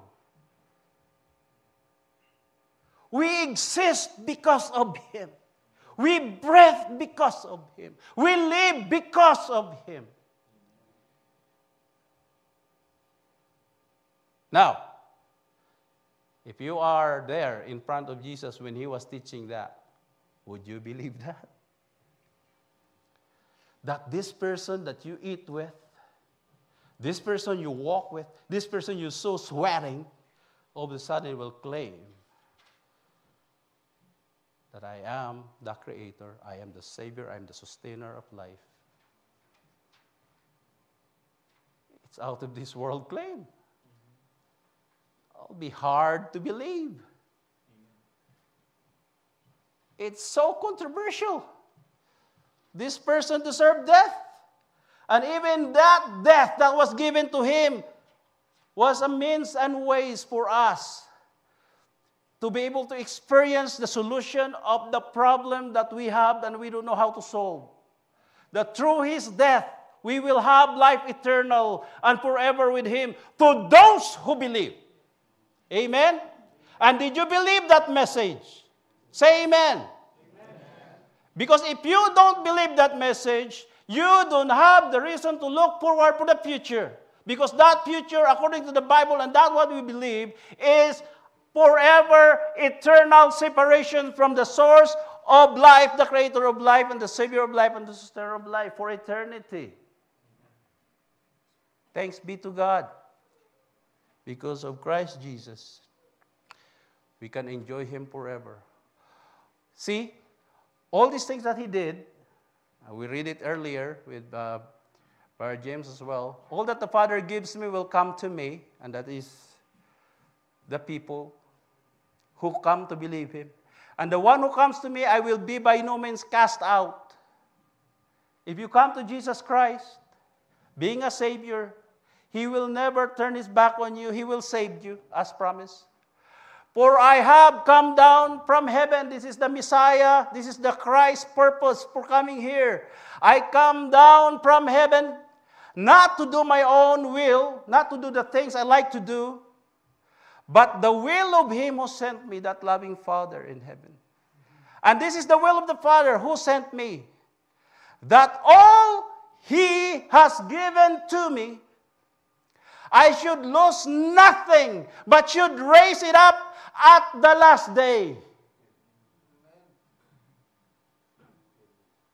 We exist because of him. We breathe because of him. We live because of him. Now, if you are there in front of Jesus when he was teaching that, would you believe that? That this person that you eat with, this person you walk with, this person you saw sweating, all of a sudden will claim that I am the Creator, I am the Savior, I am the sustainer of life. It's out of this world claim. It'll be hard to believe. It's so controversial. This person deserved death. And even that death that was given to him was a means and ways for us to be able to experience the solution of the problem that we have and we don't know how to solve. That through his death, we will have life eternal and forever with him to those who believe. Amen? And did you believe that message? Say amen. Because if you don't believe that message, you don't have the reason to look forward for the future. Because that future, according to the Bible, and that's what we believe, is forever, eternal separation from the source of life, the Creator of life, and the Savior of life, and the Sustainer of life for eternity. Thanks be to God. Because of Christ Jesus, we can enjoy him forever. See? All these things that he did, we read it earlier with Brother James as well. All that the Father gives me will come to me, and that is the people who come to believe him. And the one who comes to me, I will be by no means cast out. If you come to Jesus Christ, being a Savior, he will never turn his back on you. He will save you, as promised. For I have come down from heaven. This is the Messiah. This is the Christ's purpose for coming here. I come down from heaven not to do my own will, not to do the things I like to do, but the will of Him who sent me, that loving Father in heaven. And this is the will of the Father who sent me, that all He has given to me, I should lose nothing, but should raise it up at the last day.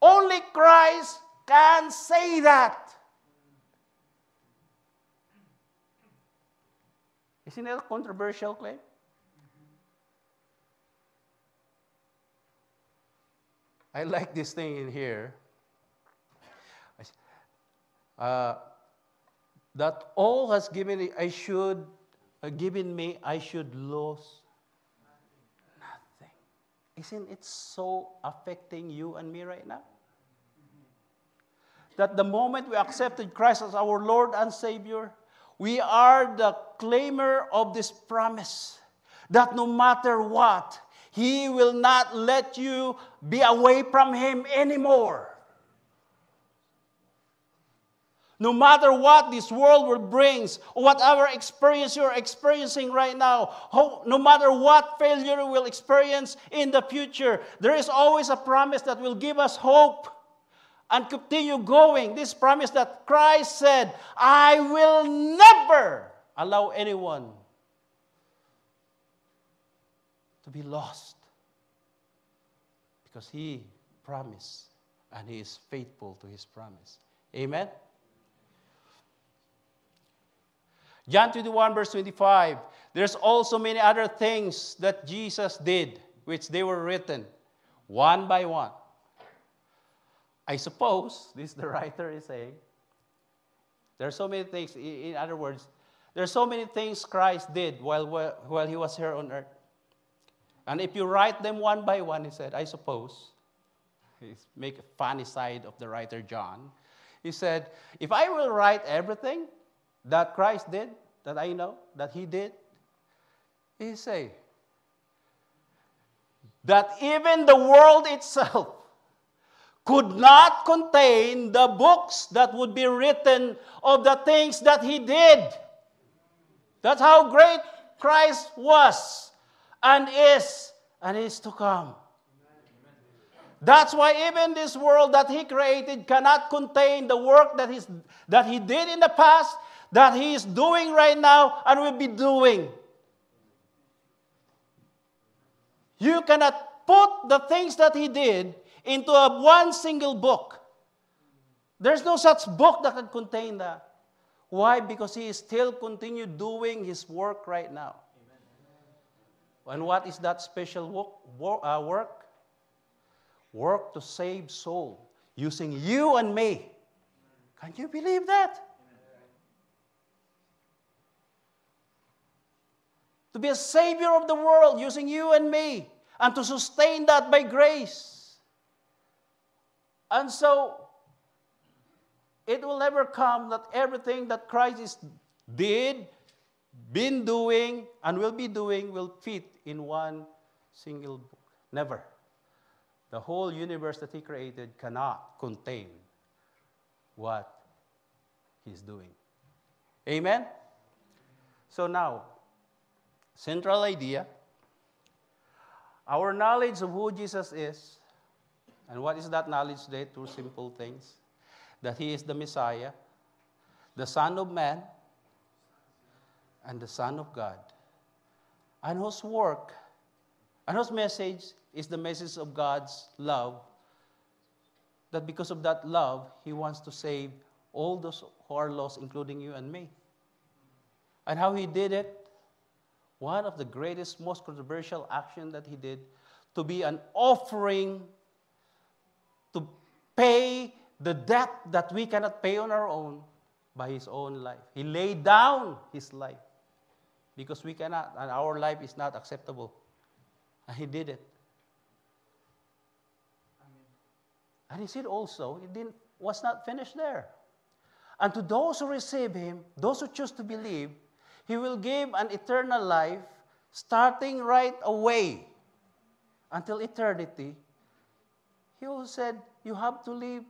Only Christ can say that. Isn't it a controversial claim? I like this thing in here. That all has given me, I should lose nothing. Isn't it so affecting you and me right now? That the moment we accepted Christ as our Lord and Savior, we are the claimer of this promise that no matter what, He will not let you be away from Him anymore. No matter what this world will brings, or whatever experience you're experiencing right now, no matter what failure you will experience in the future, there is always a promise that will give us hope and continue going. This promise that Christ said, I will never allow anyone to be lost. Because He promised, and He is faithful to His promise. Amen? John 21, verse 25. There's also many other things that Jesus did, which they were written, one by one. I suppose, this the writer is saying, there are so many things, in other words, there are so many things Christ did while He was here on earth. And if you write them one by one, he said, I suppose, make a funny side of the writer John. He said, if I will write everything that Christ did, that I know, that He did, He say, that even the world itself could not contain the books that would be written of the things that He did. That's how great Christ was and is to come. That's why even this world that He created cannot contain the work that He did in the past, that He is doing right now, and will be doing. You cannot put the things that He did into one single book. There's no such book that can contain that. Why? Because He is still continue doing His work right now. Amen. And what is that special work? Work to save soul, using you and me. Can you believe that? To be a savior of the world, using you and me, and to sustain that by grace. And so, it will never come that everything that Christ did, been doing, and will be doing will fit in one single book. Never. The whole universe that He created cannot contain what He's doing. Amen? So now, central idea, our knowledge of who Jesus is, and what is that knowledge today? Two simple things. That He is the Messiah, the Son of Man, and the Son of God, and whose work, and whose message is the message of God's love, that because of that love, He wants to save all those who are lost, including you and me. And how He did it, one of the greatest, most controversial action that He did, to be an offering to pay the debt that we cannot pay on our own by His own life. He laid down His life because we cannot, and our life is not acceptable. And He did it. And He said also, was not finished there. And to those who receive Him, those who choose to believe, He will give an eternal life, starting right away until eternity, He who said, you have to live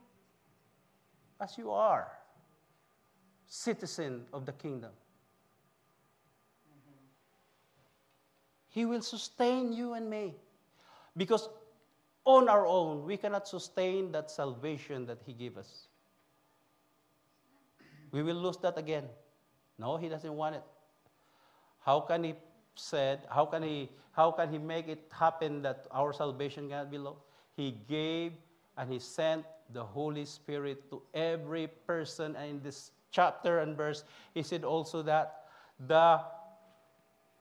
as you are, citizen of the kingdom. He will sustain you and me. Because on our own, we cannot sustain that salvation that He gave us. We will lose that again. No, He doesn't want it. How can He make it happen that our salvation cannot be lost? He gave and He sent the Holy Spirit to every person. And in this chapter and verse, He said also that the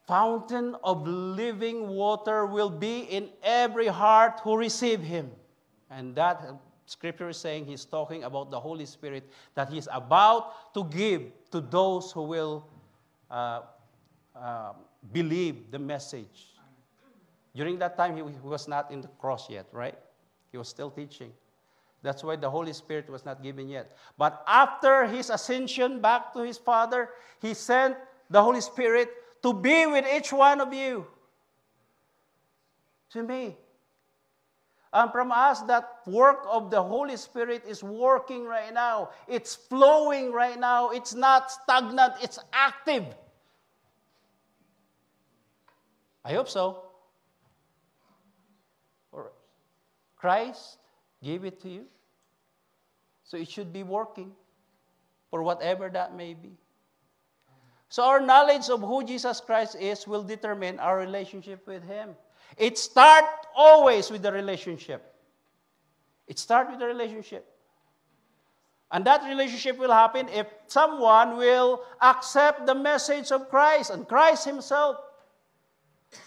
fountain of living water will be in every heart who receive Him. And that scripture is saying He's talking about the Holy Spirit that He's about to give to those who will believe the message. During that time, He was not in the cross yet, right? He was still teaching. That's why the Holy Spirit was not given yet. But after His ascension back to His Father, He sent the Holy Spirit to be with each one of you. To me. And from us, that work of the Holy Spirit is working right now. It's flowing right now. It's not stagnant. It's active. I hope so. Or Christ gave it to you. So it should be working for whatever that may be. So our knowledge of who Jesus Christ is will determine our relationship with Him. It starts always with the relationship. It starts with the relationship. And that relationship will happen if someone will accept the message of Christ and Christ Himself.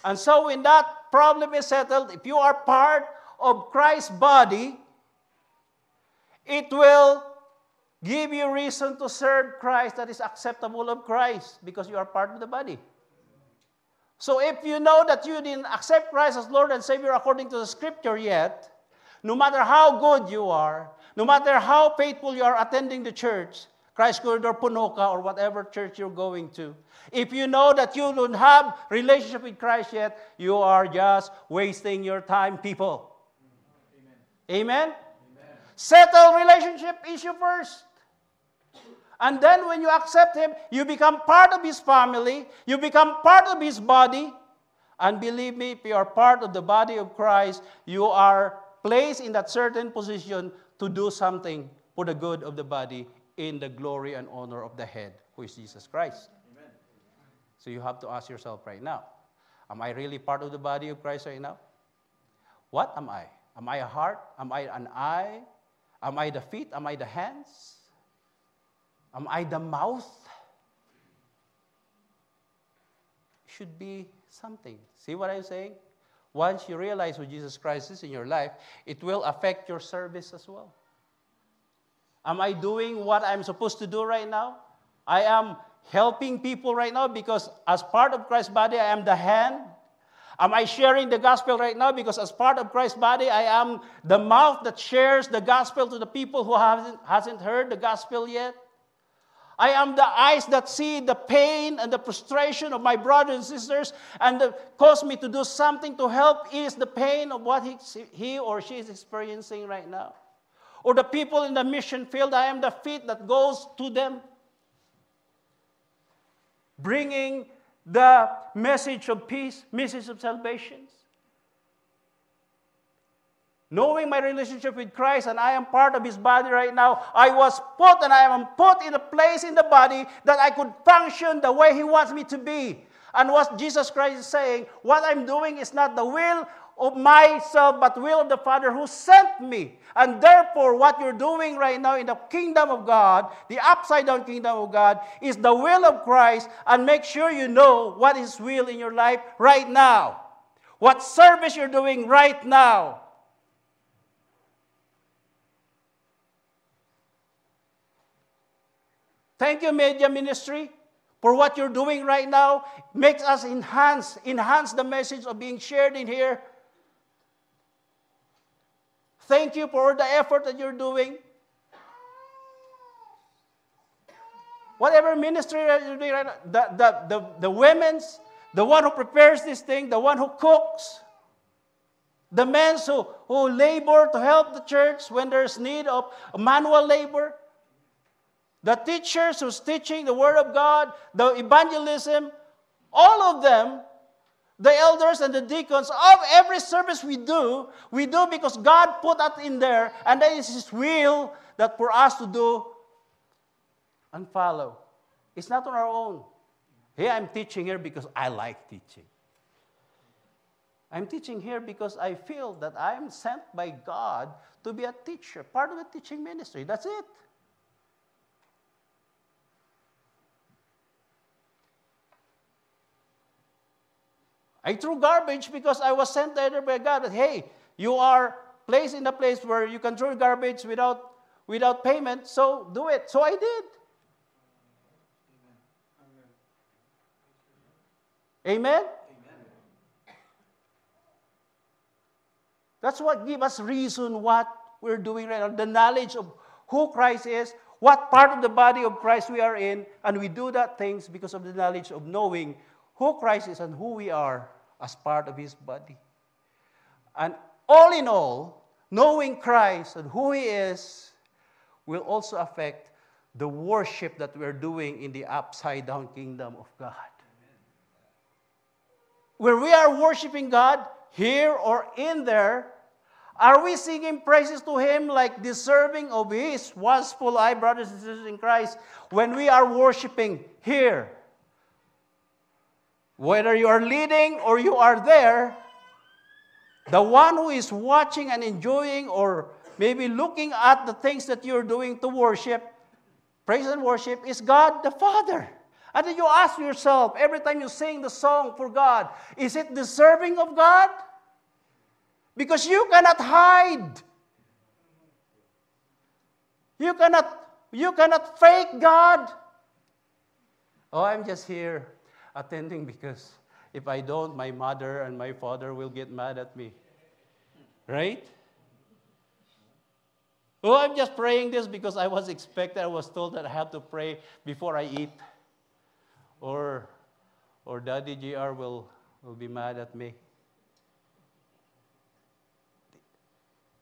And so when that problem is settled, if you are part of Christ's body, it will give you reason to serve Christ that is acceptable of Christ because you are part of the body. So if you know that you didn't accept Christ as Lord and Savior according to the Scripture yet, no matter how good you are, no matter how faithful you are attending the church, Christ Corridor Punoka or whatever church you're going to, if you know that you don't have relationship with Christ yet, you are just wasting your time, people. Amen? Amen? Settle relationship issue first. And then when you accept Him, you become part of His family, you become part of His body. And believe me, if you are part of the body of Christ, you are placed in that certain position to do something for the good of the body in the glory and honor of the head, who is Jesus Christ. Amen. So you have to ask yourself right now, am I really part of the body of Christ right now? What am I? Am I a heart? Am I an eye? Am I the feet? Am I the hands? Am I the mouth? Should be something. See what I'm saying? Once you realize who Jesus Christ is in your life, it will affect your service as well. Am I doing what I'm supposed to do right now? I am helping people right now because as part of Christ's body, I am the hand. Am I sharing the gospel right now? Because as part of Christ's body, I am the mouth that shares the gospel to the people who hasn't heard the gospel yet. I am the eyes that see the pain and the frustration of my brothers and sisters and cause me to do something to help ease the pain of what he or she is experiencing right now. Or the people in the mission field, I am the feet that goes to them, bringing the message of peace, message of salvation. Knowing my relationship with Christ and I am part of His body right now, I was put and I am put in a place in the body that I could function the way He wants me to be. And what Jesus Christ is saying, what I'm doing is not the will of myself, but the will of the Father who sent me. And therefore, what you're doing right now in the kingdom of God, the upside-down kingdom of God, is the will of Christ, and make sure you know what is His will in your life right now. What service you're doing right now. Thank you, media ministry, for what you're doing right now. Makes us enhance the message of being shared in here. Thank you for the effort that you're doing. Whatever ministry that you're doing right now, the women's the one who prepares this thing, the one who cooks, the men who labor to help the church when there's need of manual labor, the teachers who's teaching the Word of God, the evangelism, all of them, the elders and the deacons, of every service we do because God put that in there, and that is His will that for us to do and follow. It's not on our own. Here I'm teaching here because I like teaching. I'm teaching here because I feel that I'm sent by God to be a teacher, part of the teaching ministry. That's it. I threw garbage because I was sent there by God that, hey, you are placed in a place where you can throw garbage without payment, so do it. So I did. Amen? That's what gives us reason what we're doing right now. The knowledge of who Christ is, what part of the body of Christ we are in, and we do that things because of the knowledge of knowing who Christ is and who we are as part of His body. And all in all, knowing Christ and who He is will also affect the worship that we're doing in the upside-down kingdom of God. Where we are worshiping God, here or in there, are we singing praises to Him like deserving of His watchful eye, brothers and sisters in Christ, when we are worshiping here? Whether you are leading or you are there, the one who is watching and enjoying or maybe looking at the things that you're doing to worship, praise and worship, is God the Father. And then you ask yourself, every time you sing the song for God, is it deserving of God? Because you cannot hide. You cannot fake God. Oh, I'm just here attending because if I don't, my mother and my father will get mad at me. Right? Oh, I'm just praying this because I was told that I have to pray before I eat. Or Daddy GR will be mad at me.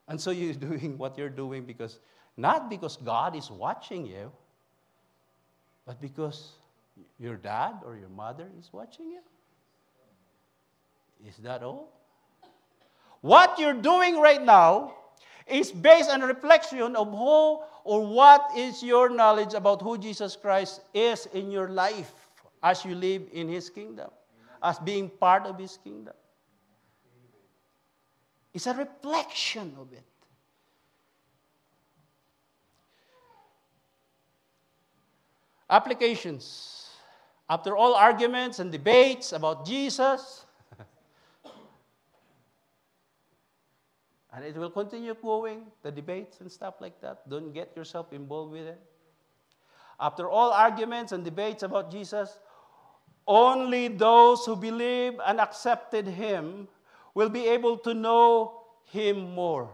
And so you're doing what you're doing not because God is watching you, but because your dad or your mother is watching you. Is that all? What you're doing right now is based on a reflection of who or what is your knowledge about who Jesus Christ is in your life as you live in His kingdom, as being part of His kingdom. It's a reflection of it. Applications. After all arguments and debates about Jesus, and it will continue going, the debates and stuff like that. Don't get yourself involved with it. After all arguments and debates about Jesus, only those who believe and accepted Him will be able to know Him more.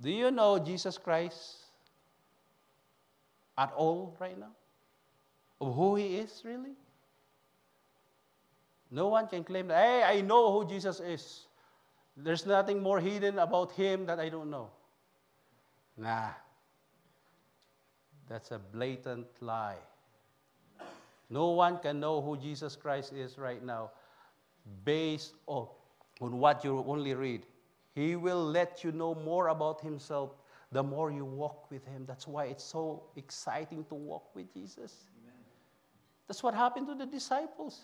Do you know Jesus Christ at all right now? Of who He is really? No one can claim that, hey, I know who Jesus is. There's nothing more hidden about Him that I don't know. Nah. That's a blatant lie. No one can know who Jesus Christ is right now based on what you only read. He will let you know more about Himself the more you walk with Him. That's why it's so exciting to walk with Jesus. Amen. That's what happened to the disciples.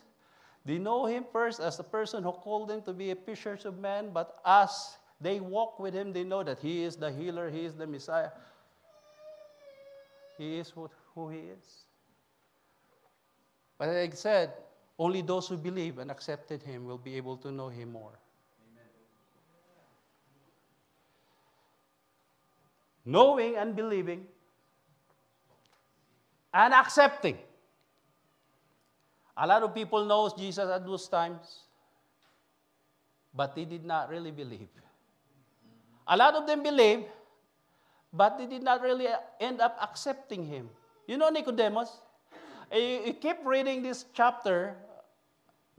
They know Him first as the person who called them to be a fishers of men, but as they walk with Him, they know that He is the healer, He is the Messiah. He is who He is. But like I said, only those who believe and accepted Him will be able to know Him more. Amen. Knowing and believing and accepting. A lot of people know Jesus at those times, but they did not really believe. A lot of them believe, but they did not really end up accepting Him. You know Nicodemus? You keep reading this chapter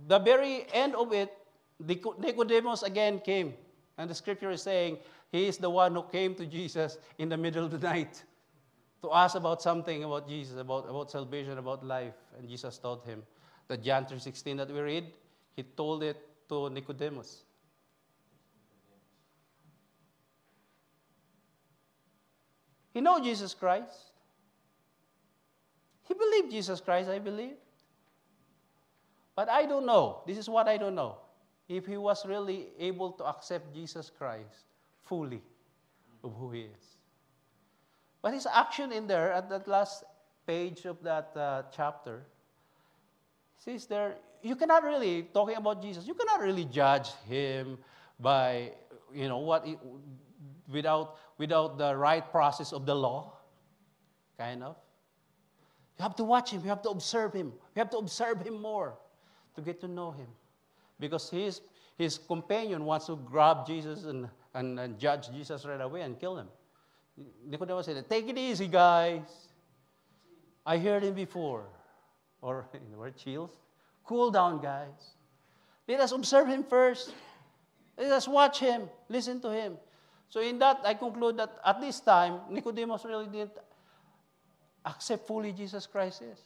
the very end of it, Nicodemus again came. And the scripture is saying, he is the one who came to Jesus in the middle of the night to ask about something about Jesus, about salvation, about life. And Jesus taught him. The John 3:16 that we read, he told it to Nicodemus. He knew Jesus Christ. He believed Jesus Christ, I believe. But I don't know. This is what I don't know. If he was really able to accept Jesus Christ fully of who he is. But his action in there, at that last page of that chapter, says there, you cannot really, talking about Jesus, you cannot really judge him by, without the right process of the law, kind of. You have to watch him. You have to observe him. You have to observe him more to get to know him. Because his companion wants to grab Jesus and judge Jesus right away and kill him. Nicodemus said, take it easy, guys. I heard him before. Or, word chills. Cool down, guys. Let us observe him first. Let us watch him. Listen to him. So in that, I conclude that at this time, Nicodemus really didn't accept fully Jesus Christ is.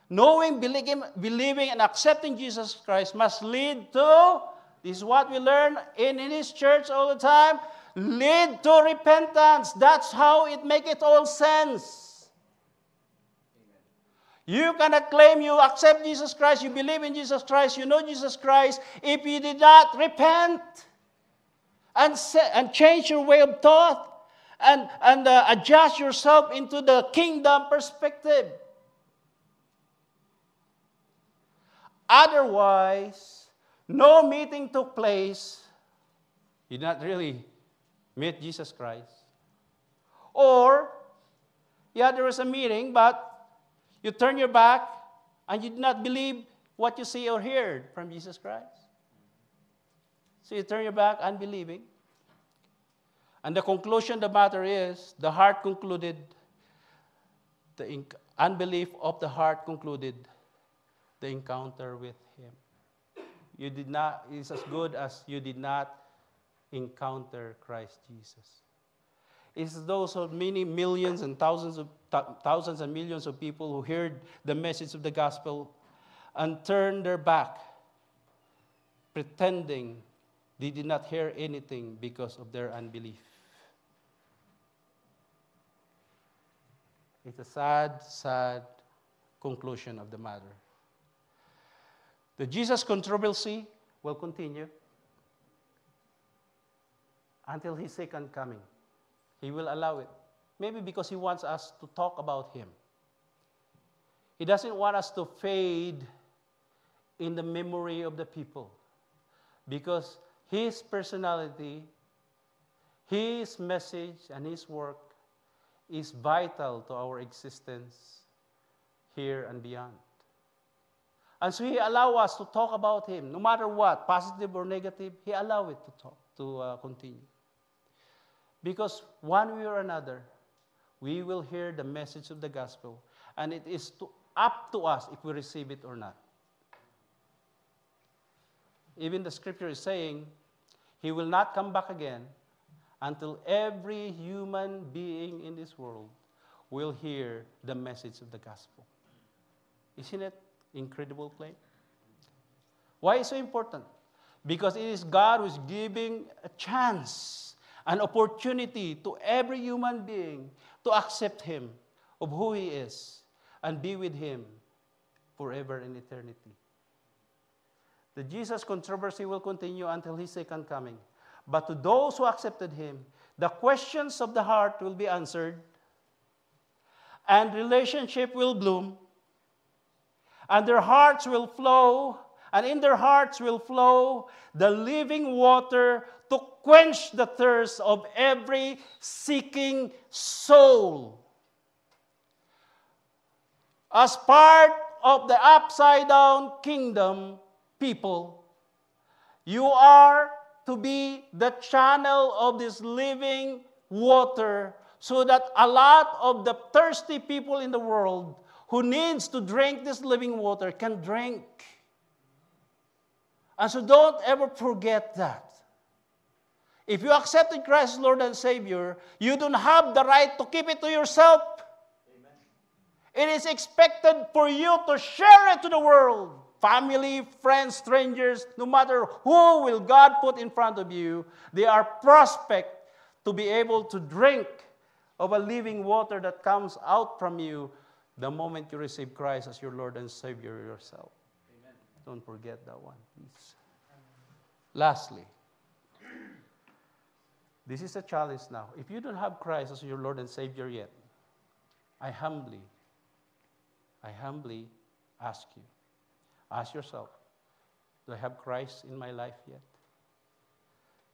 Knowing, believing, and accepting Jesus Christ must lead to, this is what we learn in this church all the time, lead to repentance. That's how it makes it all sense. Amen. You cannot claim you accept Jesus Christ, you believe in Jesus Christ, you know Jesus Christ, if you did not repent and change your way of thought and adjust yourself into the kingdom perspective. Otherwise, no meeting took place. You did not really meet Jesus Christ. Or, yeah, there was a meeting, but you turn your back and you did not believe what you see or heard from Jesus Christ. So you turn your back unbelieving. And the conclusion of the matter is, the heart concluded, the unbelief of the heart concluded the encounter with him. You did not, it's as good as you did not encounter Christ Jesus. It's those of many millions and thousands and millions of people who heard the message of the gospel and turned their back, pretending they did not hear anything because of their unbelief. It's a sad, sad conclusion of the matter. The Jesus controversy will continue until his second coming. He will allow it. Maybe because he wants us to talk about him. He doesn't want us to fade in the memory of the people. Because his personality, his message, and his work is vital to our existence here and beyond. And so he allows us to talk about him, no matter what, positive or negative, he allows it to continue. Because one way or another, we will hear the message of the gospel, and it is up to us if we receive it or not. Even the scripture is saying, he will not come back again until every human being in this world will hear the message of the gospel. Isn't it incredible claim? Why is it so important? Because it is God who is giving a chance, an opportunity to every human being to accept him of who he is and be with him forever in eternity. The Jesus controversy will continue until his second coming. But to those who accepted him, the questions of the heart will be answered, and relationship will bloom, and their hearts will flow, and in their hearts will flow the living water to quench the thirst of every seeking soul. As part of the upside-down kingdom people, you are to be the channel of this living water so that a lot of the thirsty people in the world who needs to drink this living water can drink. And so don't ever forget that. If you accepted Christ as Lord and Savior, you don't have the right to keep it to yourself. Amen. It is expected for you to share it to the world. Family, friends, strangers, no matter who will God put in front of you, they are prospect to be able to drink of a living water that comes out from you the moment you receive Christ as your Lord and Savior yourself. Amen. Don't forget that one, please. Lastly, this is a challenge now. If you don't have Christ as your Lord and Savior yet, I humbly ask you, ask yourself, do I have Christ in my life yet?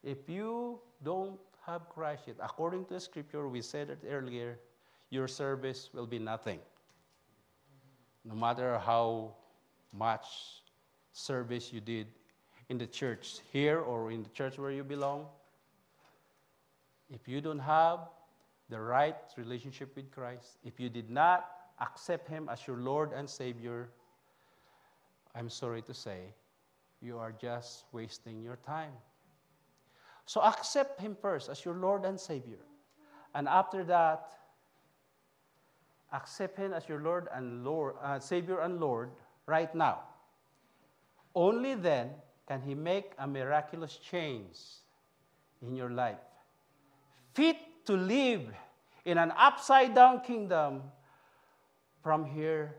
If you don't have Christ yet, according to the scripture, we said it earlier, your service will be nothing. No matter how much service you did in the church here or in the church where you belong, if you don't have the right relationship with Christ, if you did not accept Him as your Lord and Savior, I'm sorry to say, you are just wasting your time. So accept Him first as your Lord and Savior. And after that, accept Him as your Lord and Savior and Lord right now. Only then can He make a miraculous change in your life, fit to live in an upside-down kingdom from here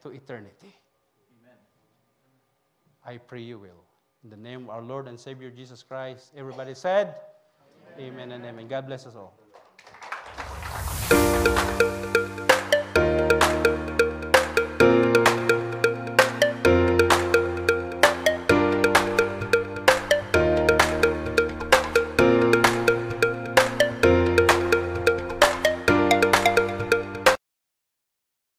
to eternity. Amen. I pray you will. In the name of our Lord and Savior Jesus Christ, everybody said, Amen, amen and amen. God bless us all.